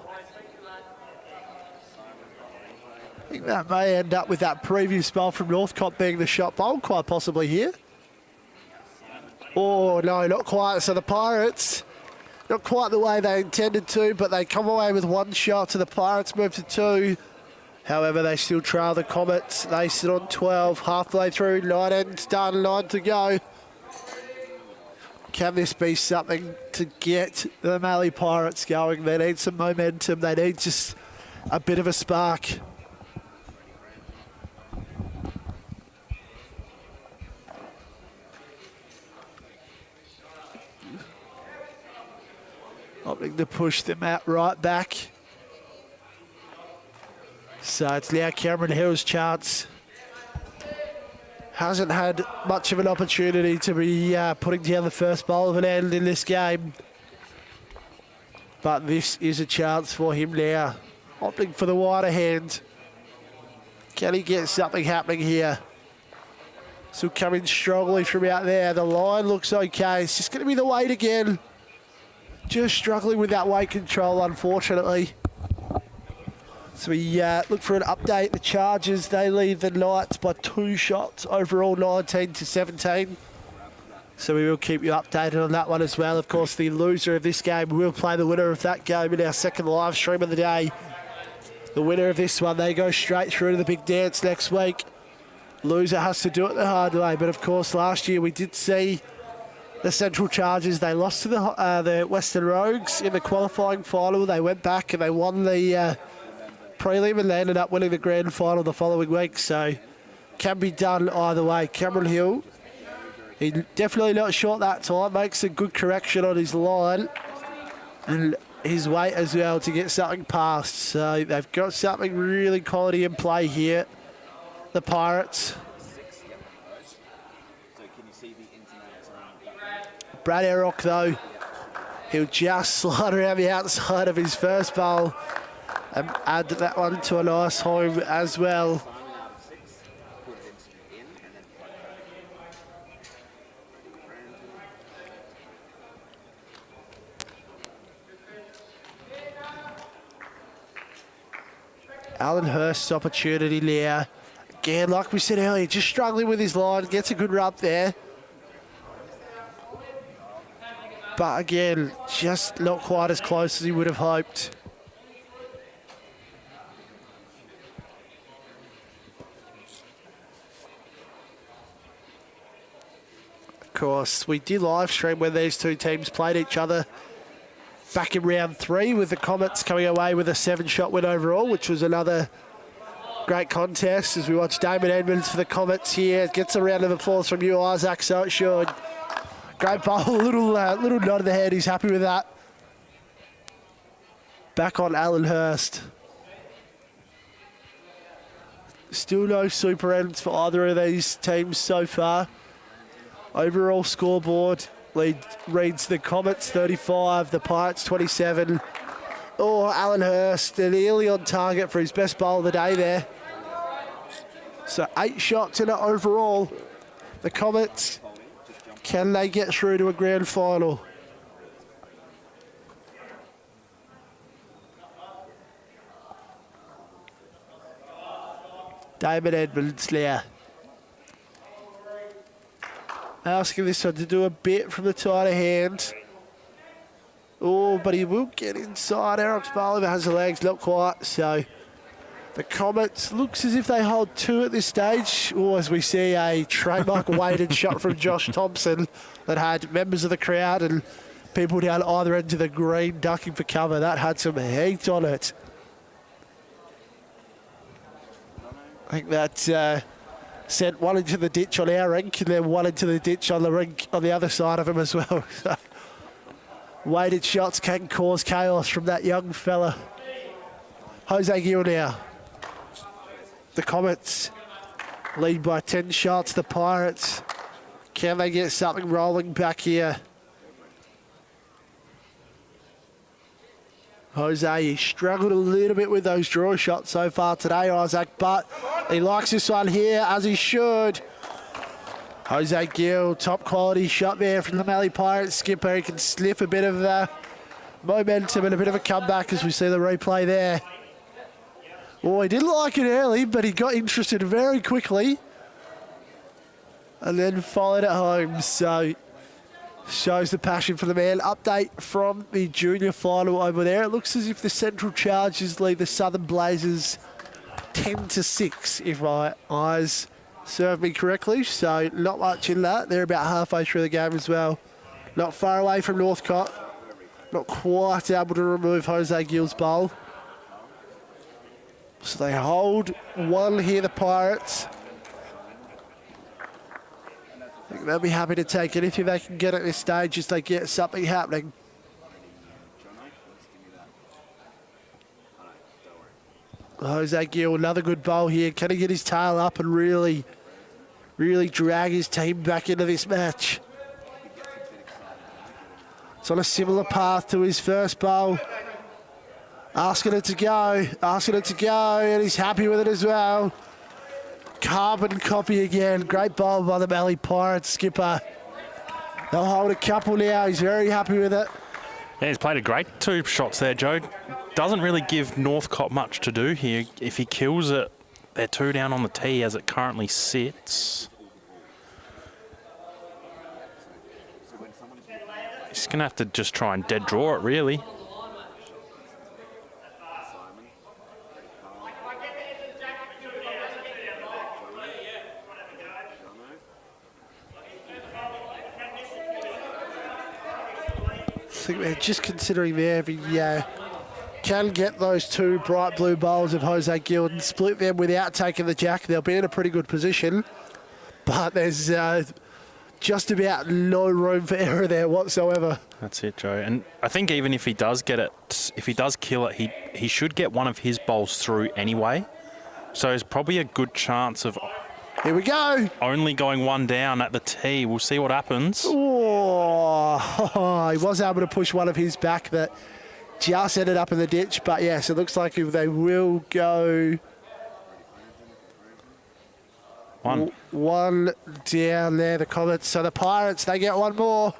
I think that may end up with that previous bowl from Northcott being the shot bowl, quite possibly here. Oh, no, not quite. So the Pirates, not quite the way they intended to, but they come away with 1 shot, so the Pirates move to 2. However, they still trail the Comets. They sit on 12, halfway through, 9 ends done, 9 to go. Can this be something to get the Mallee Pirates going? They need some momentum. They need just a bit of a spark. Opting to push the mat right back. So it's now Cameron Hill's chance. hasn't had much of an opportunity to be putting down the first bowl of an end in this game. But this is a chance for him now. Opting for the wider hand. Can he get something happening here? So coming strongly from out there. The line looks okay. It's just going to be the weight again. Just struggling with that weight control, unfortunately. So we look for an update. The Chargers, they lead the Knights by 2 shots. Overall 19-17. So we will keep you updated on that one as well. Of course, the loser of this game will play the winner of that game in our second live stream of the day. The winner of this one, they go straight through to the big dance next week. Loser has to do it the hard way. But of course, last year we did see the Central Chargers. They lost to the Western Rogues in the qualifying final. They went back and they won the prelim, and they ended up winning the grand final the following week. So can be done either way. Cameron Hill, he definitely not short that time. Makes a good correction on his line and his weight as well to get something past. So they've got something really quality in play here, the Pirates. Brad Errock, though, he'll just slide around the outside of his first bowl and add that one to a nice home as well. Alan Hurst's opportunity now. Again, like we said earlier, just struggling with his line. Gets a good rub there. But again, just not quite as close as he would have hoped. Of course, we did live stream when these two teams played each other back in round 3, with the Comets coming away with a 7-shot win overall, which was another great contest as we watch Damon Edmonds for the Comets here. Gets a round of applause from you, Isaac, so it should. Great bowl, little nod of the head. He's happy with that. Back on Alan Hurst. Still no super ends for either of these teams so far. Overall scoreboard reads the Comets 35, the Pirates 27. Oh, Alan Hurst nearly on target for his best bowl of the day there. So 8 shots in it overall. The Comets, can they get through to a grand final? Damon Edmonds now. Asking this one to do a bit from the tighter hand. Oh, but he will get inside. Eric's bowler has the legs, not quite. So the Comets looks as if they hold 2 at this stage. Or as we see a trademark weighted shot from Josh Thompson that had members of the crowd and people down either end of the green ducking for cover. That had some heat on it. I think that sent one into the ditch on our rink and then one into the ditch on the rink on the other side of him as well. So, weighted shots can cause chaos from that young fella. Jose Gill now. The Comets lead by 10 shots. The Pirates, can they get something rolling back here? Jose, he struggled a little bit with those draw shots so far today, Isaac, but he likes this one here, as he should. Jose Gill, top quality shot there from the Mallee Pirates skipper. He can slip a bit of momentum and a bit of a comeback as we see the replay there. Well, he didn't like it early, but he got interested very quickly and then followed it home. So shows the passion for the man. Update from the junior final over there. It looks as if the Central Chargers lead the Southern Blazers 10-6, if my eyes serve me correctly. So not much in that. They're about halfway through the game as well. Not far away from Northcott. Not quite able to remove Jose Gill's bowl. So they hold 1 here, the Pirates. I think they'll be happy to take anything they can get at this stage as they get something happening. Jose Gill, another good bowl here. Can he get his tail up and really really drag his team back into this match. It's on a similar path to his first bowl. Asking it to go, and he's happy with it as well. Carbon copy again. Great bowl by the Mallee Pirates skipper. They'll hold a couple now. He's very happy with it. Yeah, he's played a great 2 shots there, Joe. Doesn't really give Northcott much to do here. If he kills it, they're 2 down on the tee as it currently sits. He's going to have to just try and dead draw it, really. I think they're just considering there if he can get those 2 bright blue bowls of Jose Guild and split them without taking the jack. They'll be in a pretty good position, but there's just about no room for error there whatsoever. That's it, Joe. And I think even if he does get it, if he does kill it, he should get one of his bowls through anyway. So there's probably a good chance of Here we go. Only going 1 down at the tee. We'll see what happens. Oh, he was able to push one of his back that just ended up in the ditch. But yes, it looks like they will go 1 down there, the Comets. So the Pirates, they get 1 more.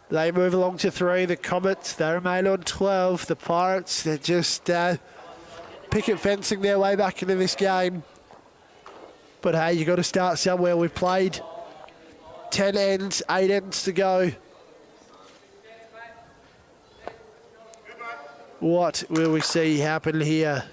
They move along to 3. The Comets, they remain on 12. The Pirates, they're just picket fencing their way back into this game. But hey, you got to start somewhere. We've played 10 ends, 8 ends to go. What will we see happen here?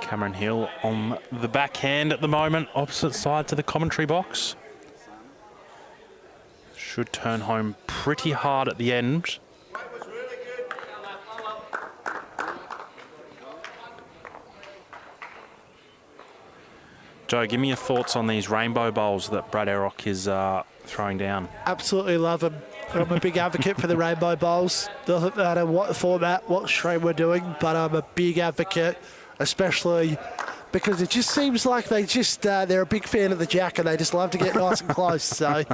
Cameron Hill on the backhand at the moment, opposite side to the commentary box. Should turn home pretty hard at the end. Joe, give me your thoughts on these rainbow bowls that Brad Erock is throwing down. Absolutely love them. I'm a big advocate for the rainbow bowls. Doesn't matter what format, what stream we're doing, but I'm a big advocate, especially because it just seems like they just, they're a big fan of the jack and they just love to get nice and close. So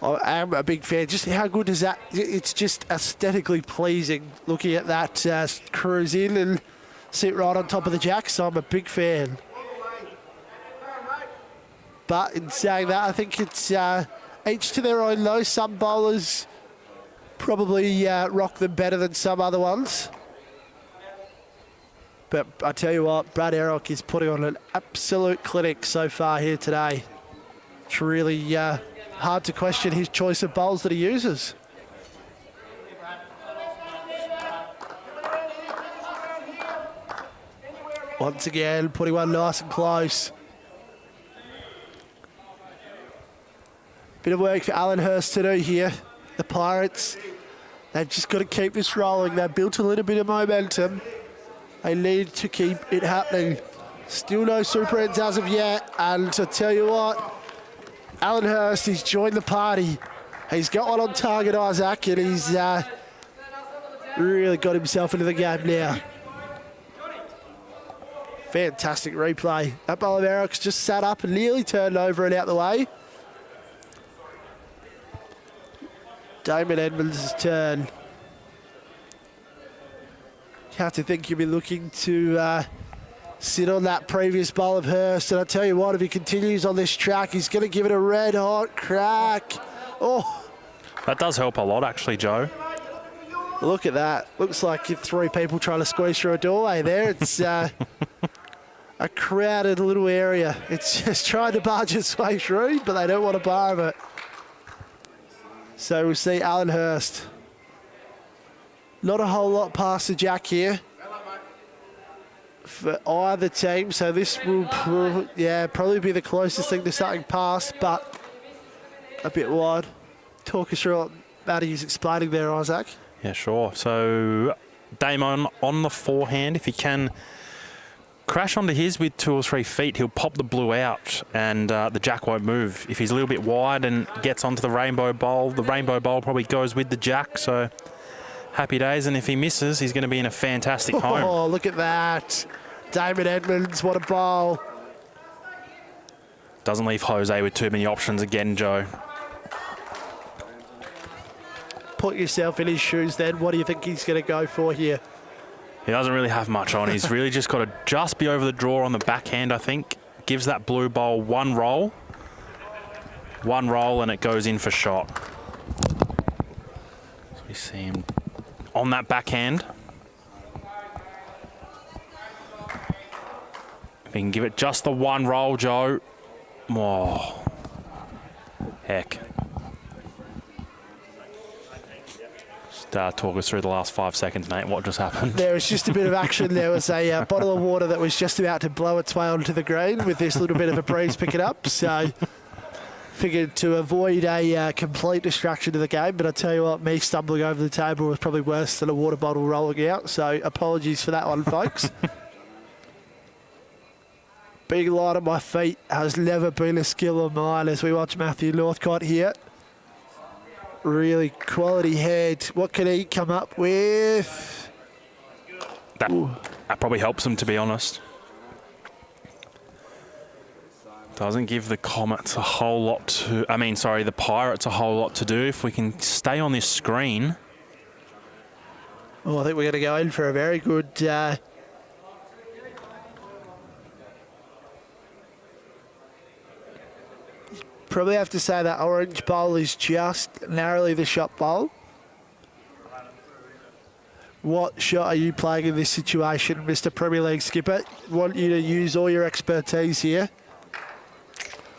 I am a big fan. Just how good is that? It's just aesthetically pleasing looking at that cruise in and sit right on top of the jack. So I'm a big fan. But in saying that, I think it's each to their own though. Some bowlers probably rock them better than some other ones. But I tell you what, Brad Erock is putting on an absolute clinic so far here today. It's really hard to question his choice of bowls that he uses. Once again, putting one nice and close. Bit of work for Alan Hurst to do here. The Pirates, they've just got to keep this rolling. They've built a little bit of momentum. They need to keep it happening. Still no super ends as of yet. And to tell you what, Alan Hurst, he's joined the party. He's got one on target, Isaac, and he's really got himself into the game now. Fantastic replay. That ball of Eric's just sat up and nearly turned over and out the way. Damon Edmonds' turn. You have to think he'll be looking to sit on that previous bowl of Hurst. And I tell you what, if he continues on this track, he's going to give it a red hot crack. Oh, that does help a lot, actually, Joe. Look at that. Looks like 3 people trying to squeeze through a doorway there. It's a crowded little area. It's just trying to barge its way through, but they don't want a bar of it. So we'll see Alan Hurst. Not a whole lot past the jack here for either team. So this will probably be the closest thing to something past, but a bit wide. Talk us through what Matty's explaining there, Isaac. Yeah, sure. So Damon on the forehand, if he can crash onto his with 2 or 3 feet, he'll pop the blue out and the jack won't move. If he's a little bit wide and gets onto the rainbow bowl probably goes with the jack. So happy days. And if he misses, he's going to be in a fantastic home. Oh, look at that. Damon Edmonds, what a bowl. Doesn't leave Jose with too many options again, Joe. Put yourself in his shoes then. What do you think he's going to go for here? He doesn't really have much on. He's really just got to just be over the draw on the backhand, I think. Gives that blue bowl one roll. One roll and it goes in for shot. So we see him on that backhand. If he can give it just the one roll, Joe. Oh, heck. Talk us through the last 5 seconds, mate. What just happened? There was just a bit of action. There was a bottle of water that was just about to blow its way onto the green with this little bit of a breeze picking up. So figured to avoid a complete distraction to the game. But I tell you what, me stumbling over the table was probably worse than a water bottle rolling out. So apologies for that one, folks. Being light on my feet has never been a skill of mine as we watch Matthew Northcott here. Really quality head. What can he come up with? That probably helps him, to be honest. Doesn't give the Comets a whole lot to... the Pirates a whole lot to do. If we can stay on this screen... Oh, I think we're going to go in for a very good... Probably have to say that orange bowl is just narrowly the shot bowl. What shot are you playing in this situation, Mr. Premier League skipper? Want you to use all your expertise here.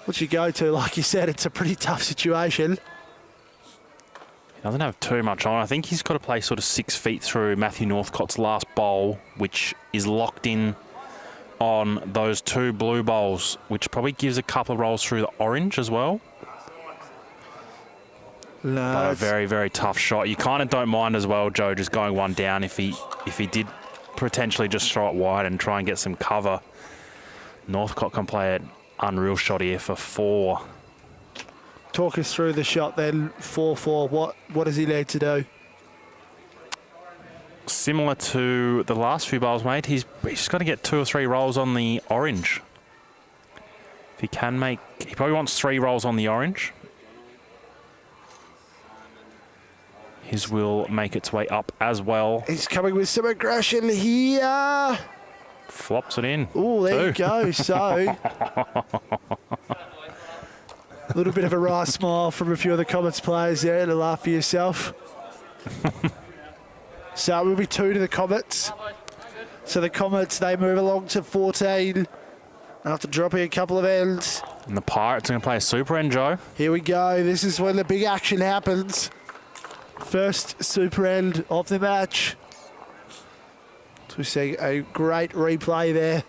What's your go-to? Like you said, it's a pretty tough situation. He doesn't have too much on. I think he's got to play sort of 6 feet through Matthew Northcott's last bowl, which is locked in on those 2 blue bowls, which probably gives a couple of rolls through the orange as well. No, but a very, very tough shot. You kind of don't mind as well, Joe, just going one down if he did potentially just throw it wide and try and get some cover. Northcott can play an unreal shot here for 4. Talk us through the shot then, 4-4. What does he need to do? Similar to the last few bowls, mate. He's got to get 2 or 3 rolls on the orange. If he can make... He probably wants 3 rolls on the orange. His will make its way up as well. He's coming with some aggression here. Flops it in. Oh, there you go. So... a little bit of a wry smile from a few of the Comets players there to laugh for yourself. So it will be 2 to the Comets. So the Comets, they move along to 14 after dropping a couple of ends. And the Pirates are going to play a super end, Joe. Here we go. This is when the big action happens. First super end of the match. So we see a great replay there.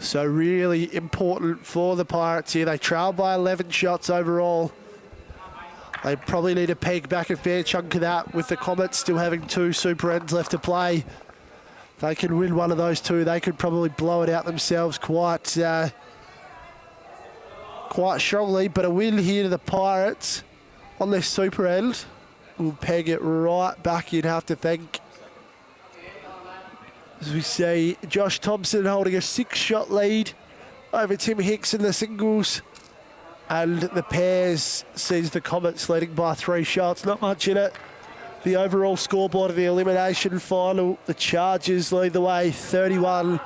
So really important for the Pirates here. They trail by 11 shots overall. They probably need to peg back a fair chunk of that with the Comets still having 2 super ends left to play. If they can win one of those 2, they could probably blow it out themselves quite strongly. But a win here to the Pirates on this super end will peg it right back, you'd have to think. As we see Josh Thompson holding a 6-shot lead over Tim Hicks in the singles. And the pairs sees the Comets leading by 3 shots. Not much in it. The overall scoreboard of the elimination final, the Chargers lead the way 31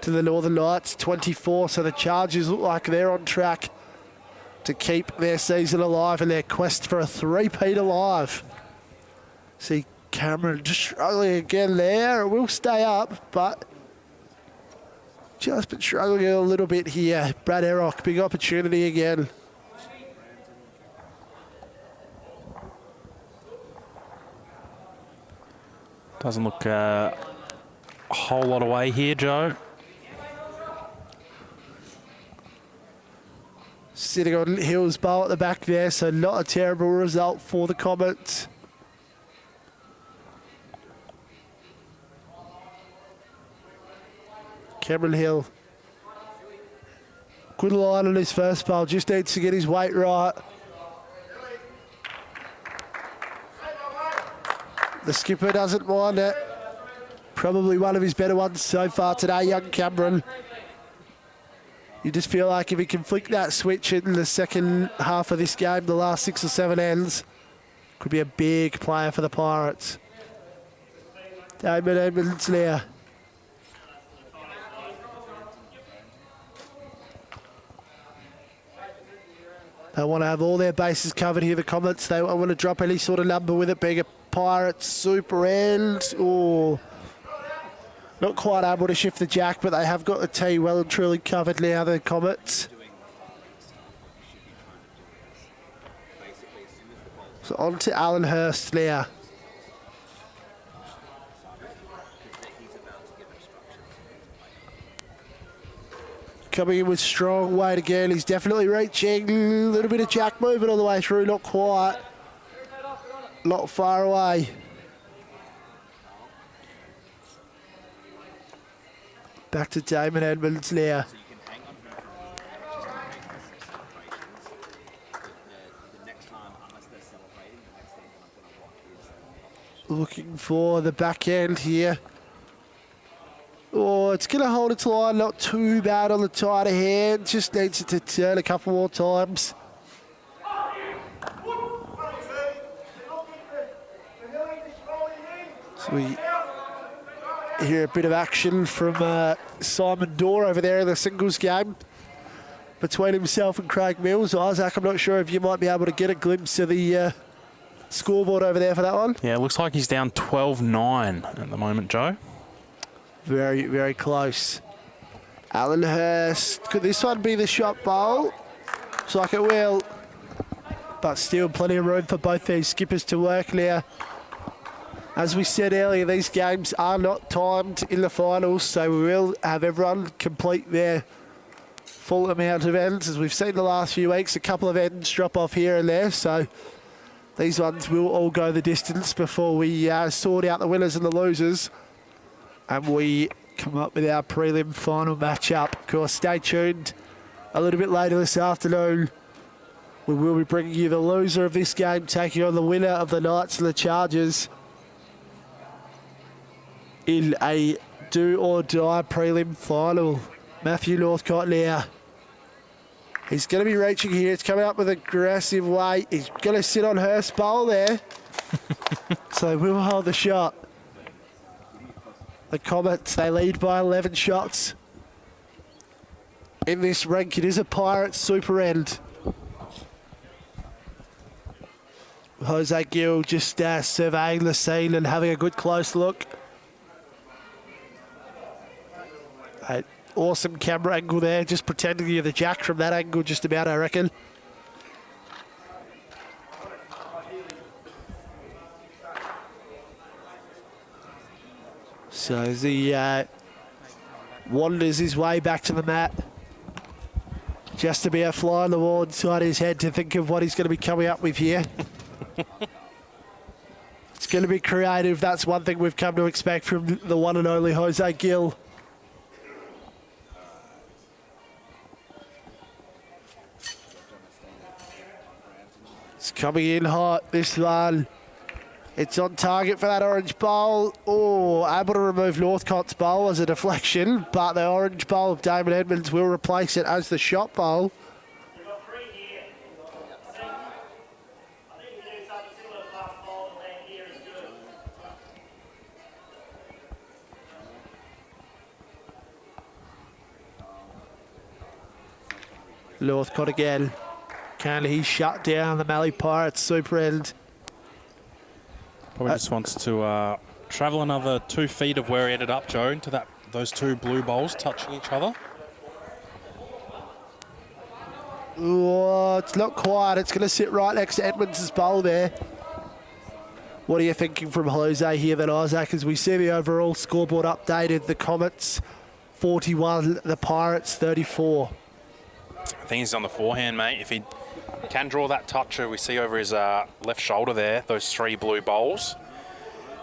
to the Northern Knights 24. So the Chargers look like they're on track to keep their season alive and their quest for a 3-peat alive. See Cameron just struggling again there. It will stay up, but just been struggling a little bit here. Brad Erock, big opportunity again. Doesn't look a whole lot away here, Joe. Sitting on Hill's bowl at the back there, so not a terrible result for the Comets. Cameron Hill. Good line on his first bowl, just needs to get his weight right. The skipper doesn't mind it. Probably one of his better ones so far today, young Cameron. You just feel like if he can flick that switch in the second half of this game, the last 6 or 7 ends, could be a big player for the Pirates. Damon Edmonds now. They want to have all their bases covered here, the Comets. They don't want to drop any sort of number with it being a Pirates super end. Oh, not quite able to shift the jack, but they have got the tee well and truly covered now, the Comets. So on to Alan Hurst now. Coming in with strong weight again. He's definitely reaching. A little bit of jack movement all the way through, not quite. Not far away. Back to Damon Edmonds now. Looking for the back end here. Oh, it's going to hold its line, not too bad on the tighter hand. Just needs it to turn a couple more times. So we hear a bit of action from Simon Dorr over there in the singles game between himself and Craig Mills. Isaac, I'm not sure if you might be able to get a glimpse of the scoreboard over there for that one. Yeah, it looks like he's down 12-9 at the moment, Joe. Very, very close. Alan Hurst. Could this one be the shot bowl? Looks like it will. But still plenty of room for both these skippers to work now. As we said earlier, these games are not timed in the finals, so we will have everyone complete their full amount of ends. As we've seen the last few weeks, a couple of ends drop off here and there, so these ones will all go the distance before we sort out the winners and the losers. And we come up with our prelim final matchup. Of course, stay tuned. A little bit later this afternoon, we will be bringing you the loser of this game, taking on the winner of the Knights and the Chargers in a do-or-die prelim final. Matthew Northcott now. He's going to be reaching here. It's coming up with aggressive weight. He's going to sit on Hurst's bowl there. So we'll hold the shot. The Comets, they lead by 11 shots. In this rank, it is a Pirates super end. Jose Gill just surveying the scene and having a good close look. Awesome camera angle there, just pretending you're the jack from that angle just about, I reckon. So as he wanders his way back to the mat, just to be a fly on the wall inside his head to think of what he's going to be coming up with here. It's going to be creative. That's one thing we've come to expect from the one and only Jose Gill. It's coming in hot, this one. It's on target for that orange bowl. Oh, able to remove Northcott's bowl as a deflection, but the orange bowl of Damon Edmonds will replace it as the shot bowl. Northcott again. Can he shut down the Mallee Pirates super end? Probably just wants to travel another 2 feet of where he ended up, Joe, to those 2 blue bowls touching each other. Oh, it's not quite. It's going to sit right next to Edmonds' bowl there. What are you thinking from Jose here then, Isaac, as we see the overall scoreboard updated? The Comets 41, the Pirates 34. I think he's on the forehand, mate. If he can draw that toucher we see over his left shoulder there, those 3 blue bowls.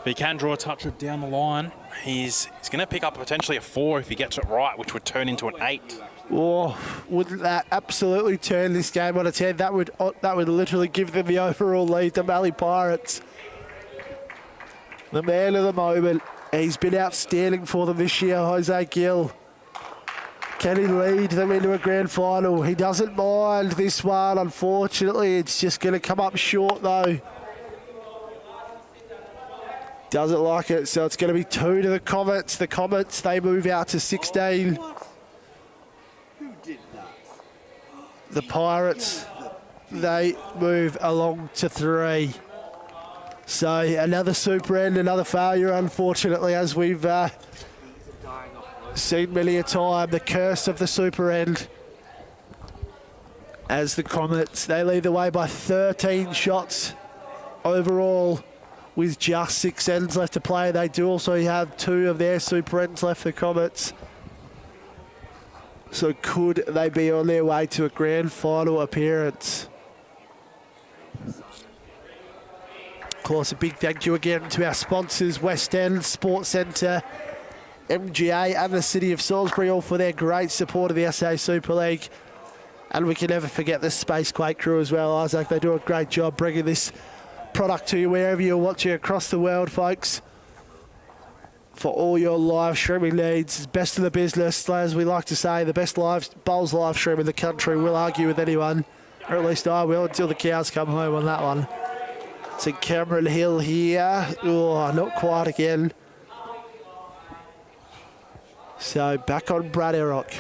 If he can draw a toucher down the line, He's going to pick up potentially a 4 if he gets it right, which would turn into an 8. Oh, wouldn't that absolutely turn this game on its head? That would literally give them the overall lead, the Mallee Pirates. The man of the moment. He's been outstanding for them this year, Jose Gill. Can he lead them into a grand final? He doesn't mind this one, unfortunately. It's just going to come up short, though. Doesn't like it, so it's going to be 2 to the Comets. The Comets, they move out to 16. The Pirates, they move along to 3. So another super end, another failure, unfortunately, as we've seen many a time. The curse of the super end. As the Comets, they lead the way by 13 shots overall with just 6 ends left to play. They do also have 2 of their super ends left, the Comets. So could they be on their way to a grand final appearance? Of course, a big thank you again to our sponsors, West End Sports Centre, MGA and the City of Salisbury, all for their great support of the SA Super League. And we can never forget the Spacequake crew as well, Isaac. They do a great job bringing this product to you wherever you're watching across the world, folks. For all your live streaming needs, best in the business, as we like to say, the best bowls live stream in the country. We'll argue with anyone, or at least I will, until the cows come home on that one. So Cameron Hill here. Oh, not quite again. So back on Brad Erock.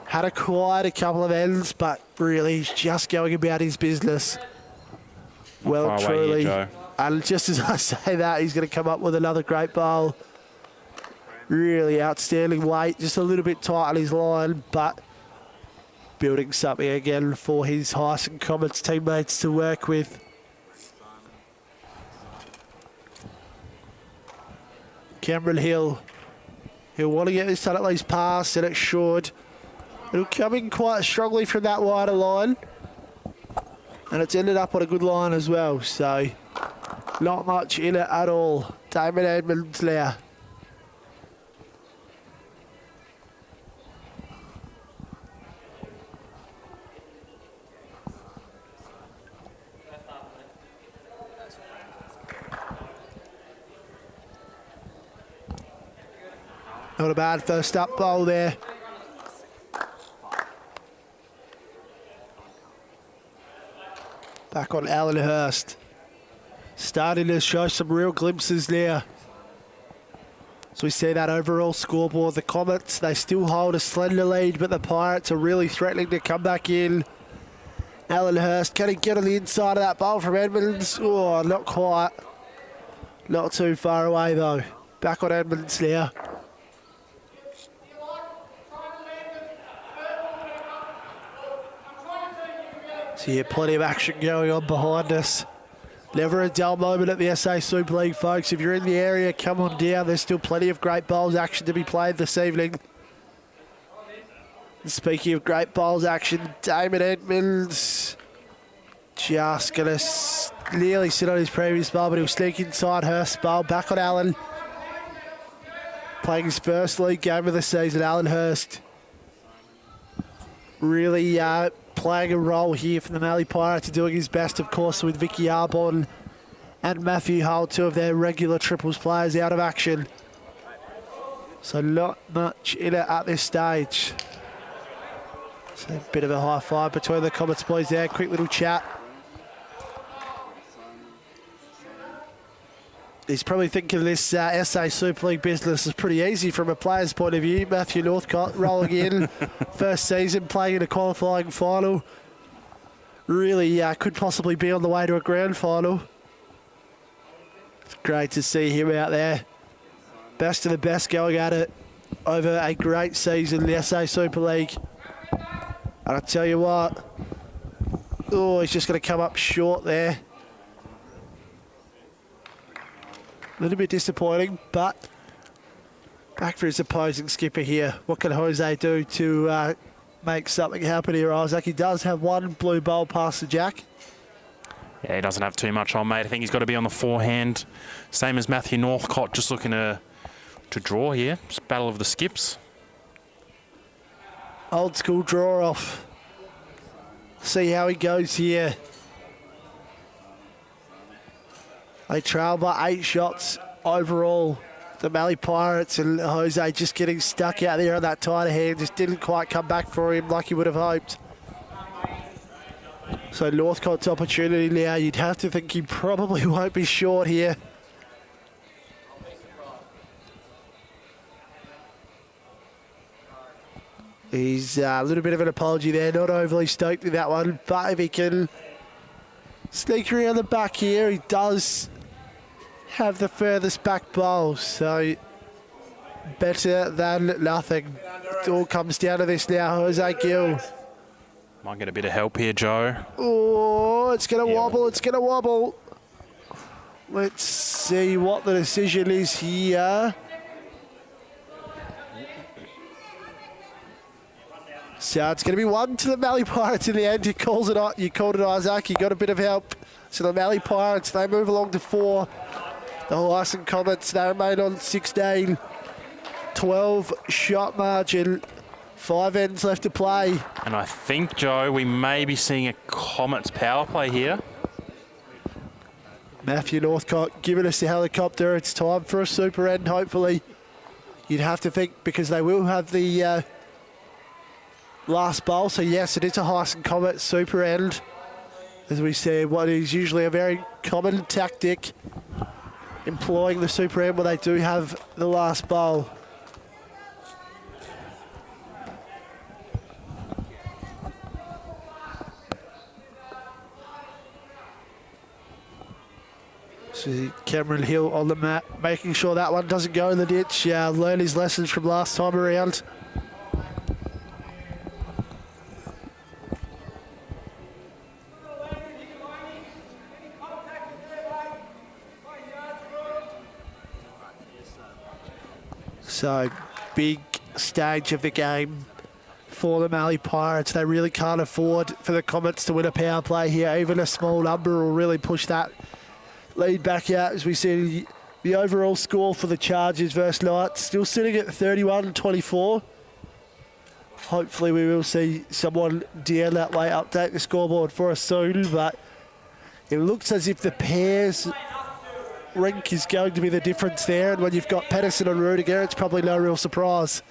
Had quite a couple of ends, but really he's just going about his business. Well and truly. Here, and just as I say that, he's going to come up with another great bowl. Really outstanding weight, just a little bit tight on his line, but building something again for his Heysen Comets teammates to work with. Cameron Hill. He'll want to get this done at least pass, and it should. It'll come in quite strongly from that wider line. And it's ended up on a good line as well, so not much in it at all. Damon Edmonds now. Not a bad first up bowl there. Back on Alan Hurst. Starting to show some real glimpses there. So we see that overall scoreboard. The Comets, they still hold a slender lead, but the Pirates are really threatening to come back in. Alan Hurst, can he get on the inside of that bowl from Edmonds? Oh, not quite. Not too far away though. Back on Edmonds now. So yeah, plenty of action going on behind us. Never a dull moment at the SA Super League, folks. If you're in the area, come on down. There's still plenty of great bowls action to be played this evening. And speaking of great bowls action, Damon Edmonds just going to nearly sit on his previous bowl, but he'll sneak inside Hurst's bowl. Back on Allen. Playing his first league game of the season, Alan Hurst. Really playing a role here for the Mallee Pirates, doing his best, of course, with Vicky Arbon and Matthew Hull, 2 of their regular triples players out of action. So not much in it at this stage. So a bit of a high five between the Comets boys there. Quick little chat. He's probably thinking this SA Super League business is pretty easy from a player's point of view. Matthew Northcott rolling in, first season, playing in a qualifying final. Really could possibly be on the way to a grand final. It's great to see him out there. Best of the best going at it over a great season in the SA Super League. And I tell you what, oh, he's just going to come up short there. A little bit disappointing, but back for his opposing skipper here. What can Jose do to make something happen here, Isaac? He does have 1 blue bowl past the jack. Yeah, he doesn't have too much on, mate. I think he's got to be on the forehand. Same as Matthew Northcott, just looking to draw here. Just battle of the skips. Old school draw off. See how he goes here. They trail by 8 shots overall. The Mallee Pirates, and Jose just getting stuck out there on that tighter hand. Just didn't quite come back for him like he would have hoped. So Northcott's opportunity now. You'd have to think he probably won't be short here. He's a little bit of an apology there. Not overly stoked with that one. But if he can sneak around the back here, he does have the furthest back bowl. So better than nothing. It all comes down to this now. Jose Gill. Might get a bit of help here, Joe. Oh, it's going to wobble. It's going to wobble. Let's see what the decision is here. So it's going to be 1 to the Mallee Pirates in the end. You called it, Isaac. You got a bit of help. So the Mallee Pirates, they move along to 4. The Heysen Comets, they remain on 16. 12 shot margin. 5 ends left to play. And I think, Joe, we may be seeing a Comets power play here. Matthew Northcott giving us the helicopter. It's time for a super end, hopefully. You'd have to think, because they will have the last bowl. So yes, it is a Heysen Comet super end. As we said, what is usually a very common tactic, employing the super end when they do have the last bowl. So Cameron Hill on the mat, making sure that one doesn't go in the ditch. Learn his lessons from last time around. So big stage of the game for the Mallee Pirates. They really can't afford for the Comets to win a power play here. Even a small number will really push that lead back out. As we see the overall score for the Chargers versus Knights still sitting at 31-24. Hopefully we will see someone down that way update the scoreboard for us soon, but it looks as if the pairs rink is going to be the difference there, and when you've got Pedersen and Rudiger, it's probably no real surprise.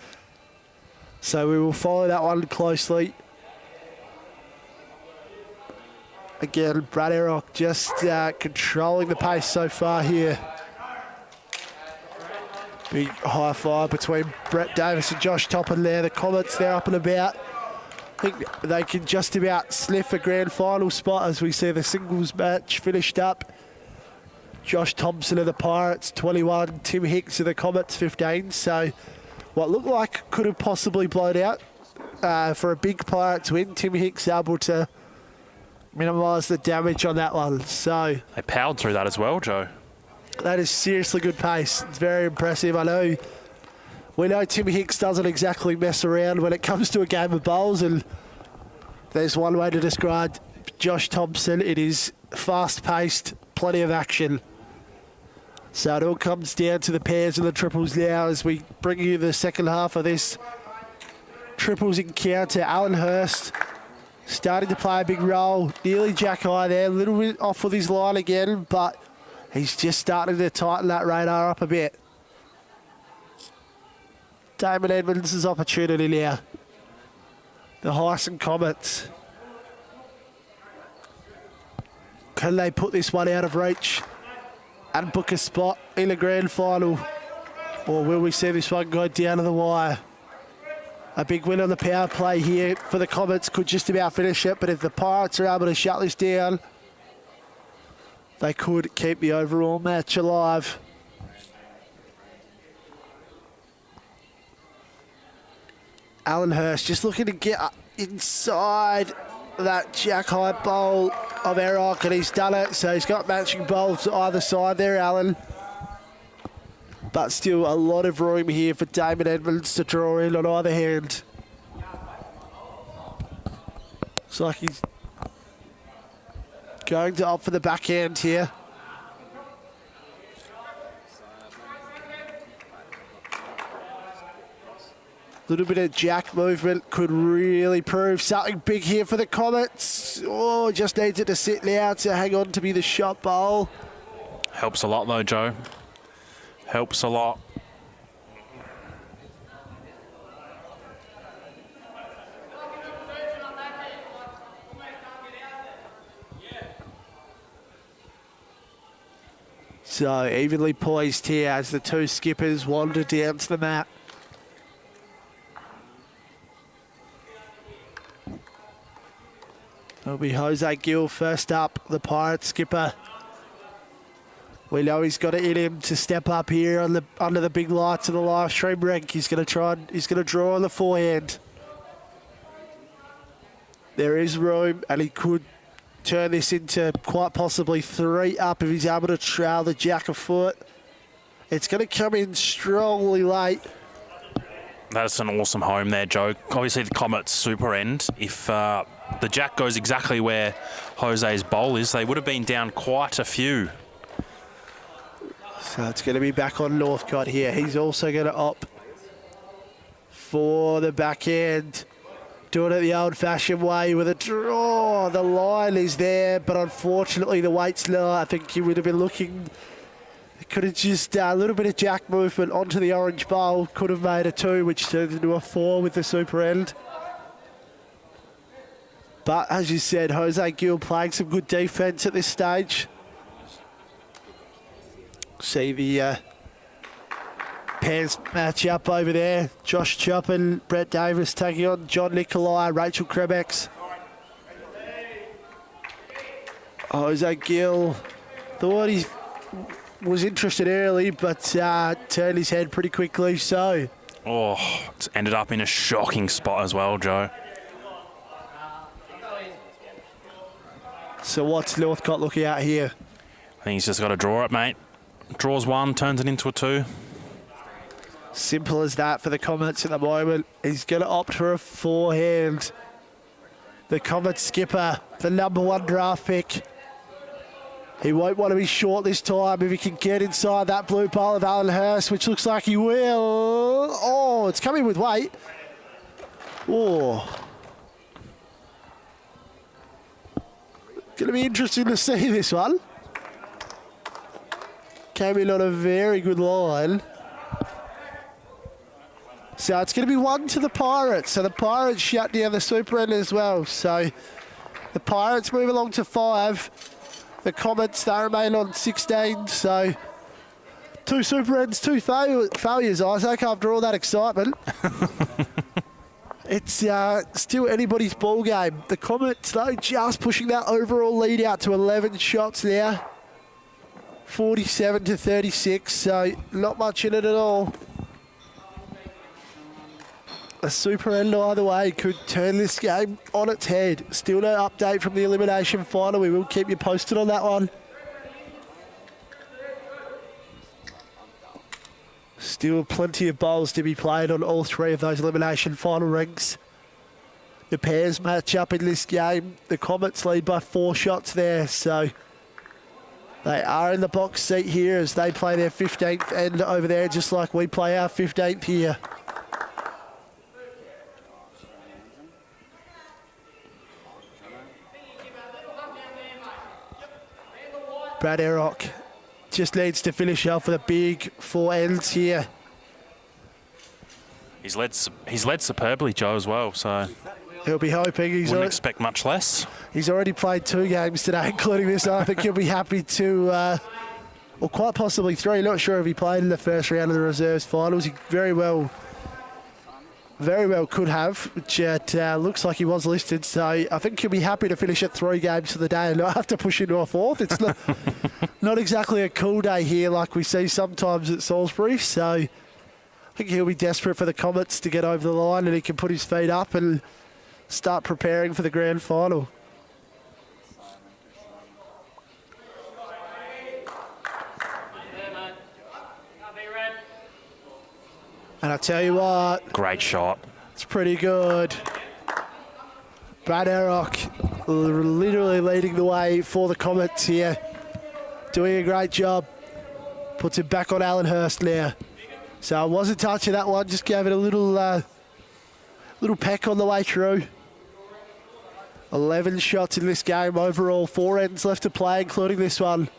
So we will follow that one closely. Again, Brad Erock just controlling the pace so far here. Big high five between Brett Davis and Josh Toppin there. The Comets, they're up and about. I think they can just about sniff a grand final spot as we see the singles match finished up. Josh Thompson of the Pirates, 21. Tim Hicks of the Comets, 15. So what looked like could have possibly blown out for a big Pirates win. Tim Hicks able to minimise the damage on that one. So they powered through that as well, Joe. That is seriously good pace. It's very impressive. We know Tim Hicks doesn't exactly mess around when it comes to a game of bowls, and there's one way to describe Josh Thompson. It is fast-paced, plenty of action. So it all comes down to the pairs and the triples now as we bring you the second half of this triples encounter. Alan Hurst starting to play a big role. Nearly Jack High there, a little bit off with his line again, but he's just starting to tighten that radar up a bit. Damon Edmonds' opportunity now. The Heysen Comets. Can they put this one out of reach and book a spot in the grand final? Or will we see this one go down to the wire? A big win on the power play here for the Comets could just about finish it, but if the Pirates are able to shut this down, they could keep the overall match alive. Alan Hurst just looking to get inside that Jack High bowl of Erock, and he's done it. So he's got matching bowls either side there, Alan. But still a lot of room here for Damon Edmonds to draw in on either hand. Looks like he's Going to opt for the backhand here. Little bit of jack movement could really prove something big here for the Comets. Oh, just needs it to sit now to hang on to be the shot bowl. Helps a lot though, Joe. Helps a lot. So evenly poised here as the two skippers wander down to the mat. It'll be Jose Gill first up, the Pirate skipper. We know he's got it in him to step up here on the under the big lights of the live stream rink. He's going to draw on the forehand. There is room, and he could turn this into quite possibly 3 up if he's able to trail the jack a foot. It's going to come in strongly late. That's an awesome home there, Joe. Obviously, the Comets super end. If the jack goes exactly where Jose's bowl is, they would have been down quite a few. So it's going to be back on Northcott here. He's also going to opt for the backhand. Doing it the old-fashioned way with a draw. The line is there, but unfortunately the weight's low. I think he would have been looking... Could have just a little bit of jack movement onto the orange bowl. Could have made a 2, which turns into a 4 with the super end. But as you said, Jose Gill playing some good defence at this stage. See the pairs match up over there. Josh Choppin, Brett Davis taking on John Nikolai, Rachel Krebex. Jose Gill thought he was interested early, but turned his head pretty quickly. So, it's ended up in a shocking spot as well, Joe. So what's Northcott looking at here? I think he's just got to draw it, mate. Draws 1, turns it into a 2. Simple as that for the Comets at the moment. He's going to opt for a forehand. The Comets skipper, the #1 draft pick. He won't want to be short this time if he can get inside that blue bowl of Alan Hurst, which looks like he will. Oh, it's coming with weight. Oh. Going to be interesting to see this one. Came in on a very good line. So it's going to be 1 to the Pirates. So the Pirates shut down the super end as well. So the Pirates move along to 5. The Comets, they remain on 16. So 2 super ends, 2 failures, Isaac, after all that excitement. It's still anybody's ball game. The Comets, though, just pushing that overall lead out to 11 shots now. 47 to 36, so not much in it at all. A super end either way could turn this game on its head. Still no update from the elimination final. We will keep you posted on that one. Still plenty of bowls to be played on all 3 of those elimination final rings. The pairs match up in this game. The Comets lead by 4 shots there, so they are in the box seat here as they play their 15th end over there, just like we play our 15th here. Brad Errock just needs to finish off with a big 4 ends here. He's led superbly, Joe, as well, so He'll be hoping. Wouldn't expect much less. He's already played 2 games today, including this. I think he'll be happy to, or quite possibly 3. Not sure if he played in the first round of the reserves finals. He very well could have, which looks like he was listed. So I think he'll be happy to finish at 3 games for the day and not have to push into a 4th. It's not exactly a cool day here like we see sometimes at Salisbury. So I think he'll be desperate for the Comets to get over the line and he can put his feet up and start preparing for the grand final. And I tell you what, great shot. It's pretty good. Brad Errock literally leading the way for the Comets here. Doing a great job. Puts it back on Alan Hurst now. So I wasn't touching that one, just gave it a little peck on the way through. 11 shots in this game overall, 4 ends left to play, including this one.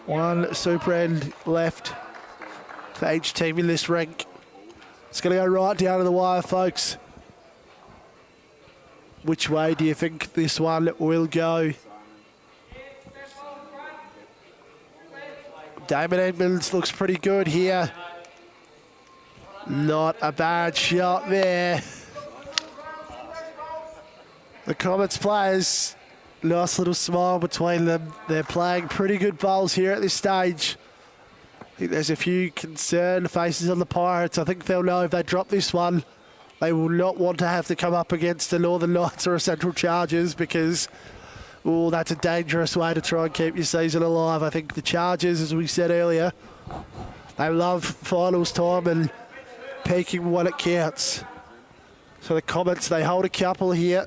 One super end left for each team in this rank. It's going to go right down to the wire, folks. Which way do you think this one will go? Damon Edmonds looks pretty good here. Not a bad shot there. The Comets players, nice little smile between them. They're playing pretty good bowls here at this stage. I think there's a few concerned faces on the Pirates. I think they'll know if they drop this one, they will not want to have to come up against the Northern Knights or a Central Chargers because, oh, that's a dangerous way to try and keep your season alive. I think the Chargers, as we said earlier, they love finals time and peaking when it counts. So the Comets, they hold a couple here.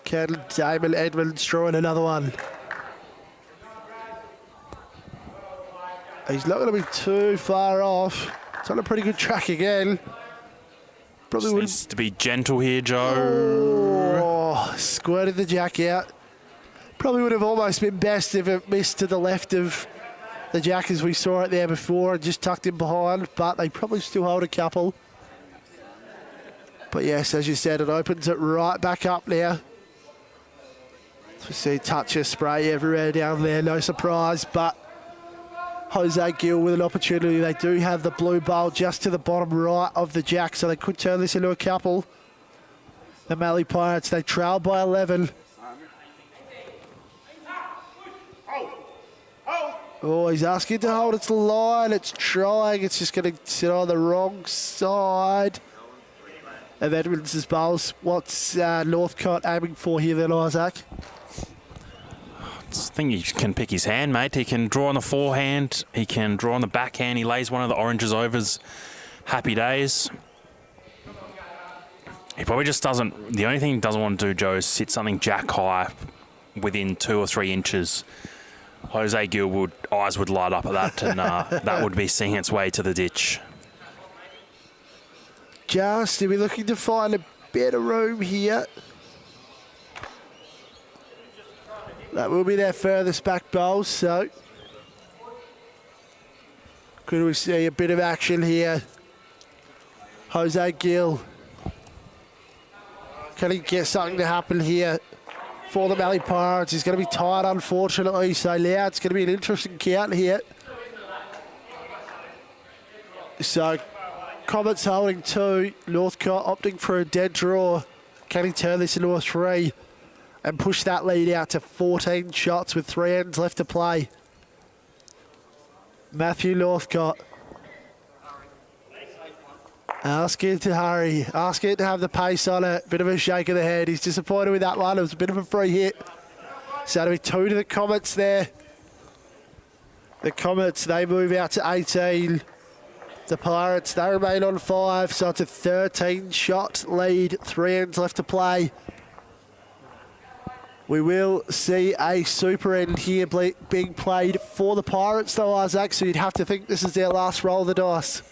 Can Damon Edmonds draw in another one? He's not going to be too far off. It's on a pretty good track again. Probably needs to be gentle here, Joe. Oh, squirted the jack out. Probably would have almost been best if it missed to the left of the jack as we saw it there before and just tucked him behind, but they probably still hold a couple. But yes, as you said, it opens it right back up now. We see touch of spray everywhere down there, no surprise, but Jose Gill with an opportunity. They do have the blue bowl just to the bottom right of the jack, so they could turn this into a couple. The Mallee Pirates, they trail by 11. Oh, he's asking to hold its line. It's trying. It's just going to sit on the wrong side of Edmonds' bowls. What's Northcott aiming for here then, Isaac? I think he can pick his hand, mate. He can draw on the forehand. He can draw on the backhand. He lays one of the oranges overs. Happy days. He probably just doesn't... The only thing he doesn't want to do, Joe, is sit something jack high within 2 or 3 inches. Jose Gill eyes would light up at that, and that would be seeing its way to the ditch. Just, he'll be looking to find a bit of room here. That will be their furthest back bowl, so could we see a bit of action here? Jose Gill. Can he get something to happen here for the Mallee Pirates? He's going to be tired, unfortunately, so now it's going to be an interesting count here. So Comets holding 2, Northcott opting for a dead draw. Can he turn this into a 3? And push that lead out to 14 shots with 3 ends left to play. Matthew Northcott. Asking to hurry. Asking to have the pace on it. Bit of a shake of the head. He's disappointed with that one. It was a bit of a free hit. So it'll be 2 to the Comets there. The Comets, they move out to 18. The Pirates, they remain on 5. So it's a 13-shot lead. 3 ends left to play. We will see a super end here being played for the Pirates, though, Isaac, so you'd have to think this is their last roll of the dice.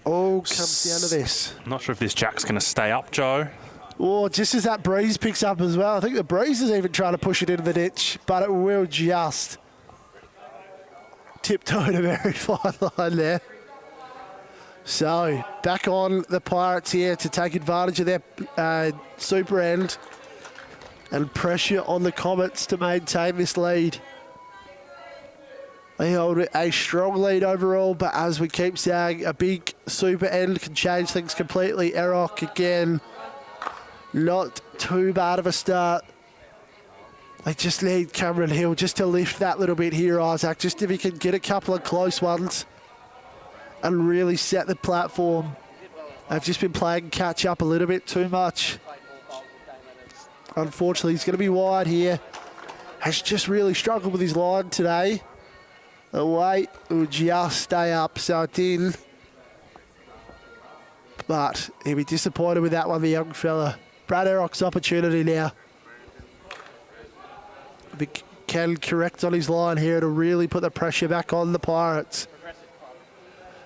All comes down to this. I'm not sure if this jack's going to stay up, Joe. Oh, just as that breeze picks up as well. I think the breeze is even trying to push it into the ditch, but it will just tiptoe a very fine line there. So, back on the Pirates here to take advantage of their super end and pressure on the Comets to maintain this lead. They hold a strong lead overall, but as we keep saying, a big super end can change things completely. Erok again, not too bad of a start. They just need Cameron Hill just to lift that little bit here, Isaac, just if he can get a couple of close ones and really set the platform. They've just been playing catch up a little bit too much. Unfortunately, he's going to be wide here. has just really struggled with his line today. The weight will just stay up, so it did. But he'll be disappointed with that one, the young fella. Brad Errock's opportunity now. If he can correct on his line here, it'll really put the pressure back on the Pirates.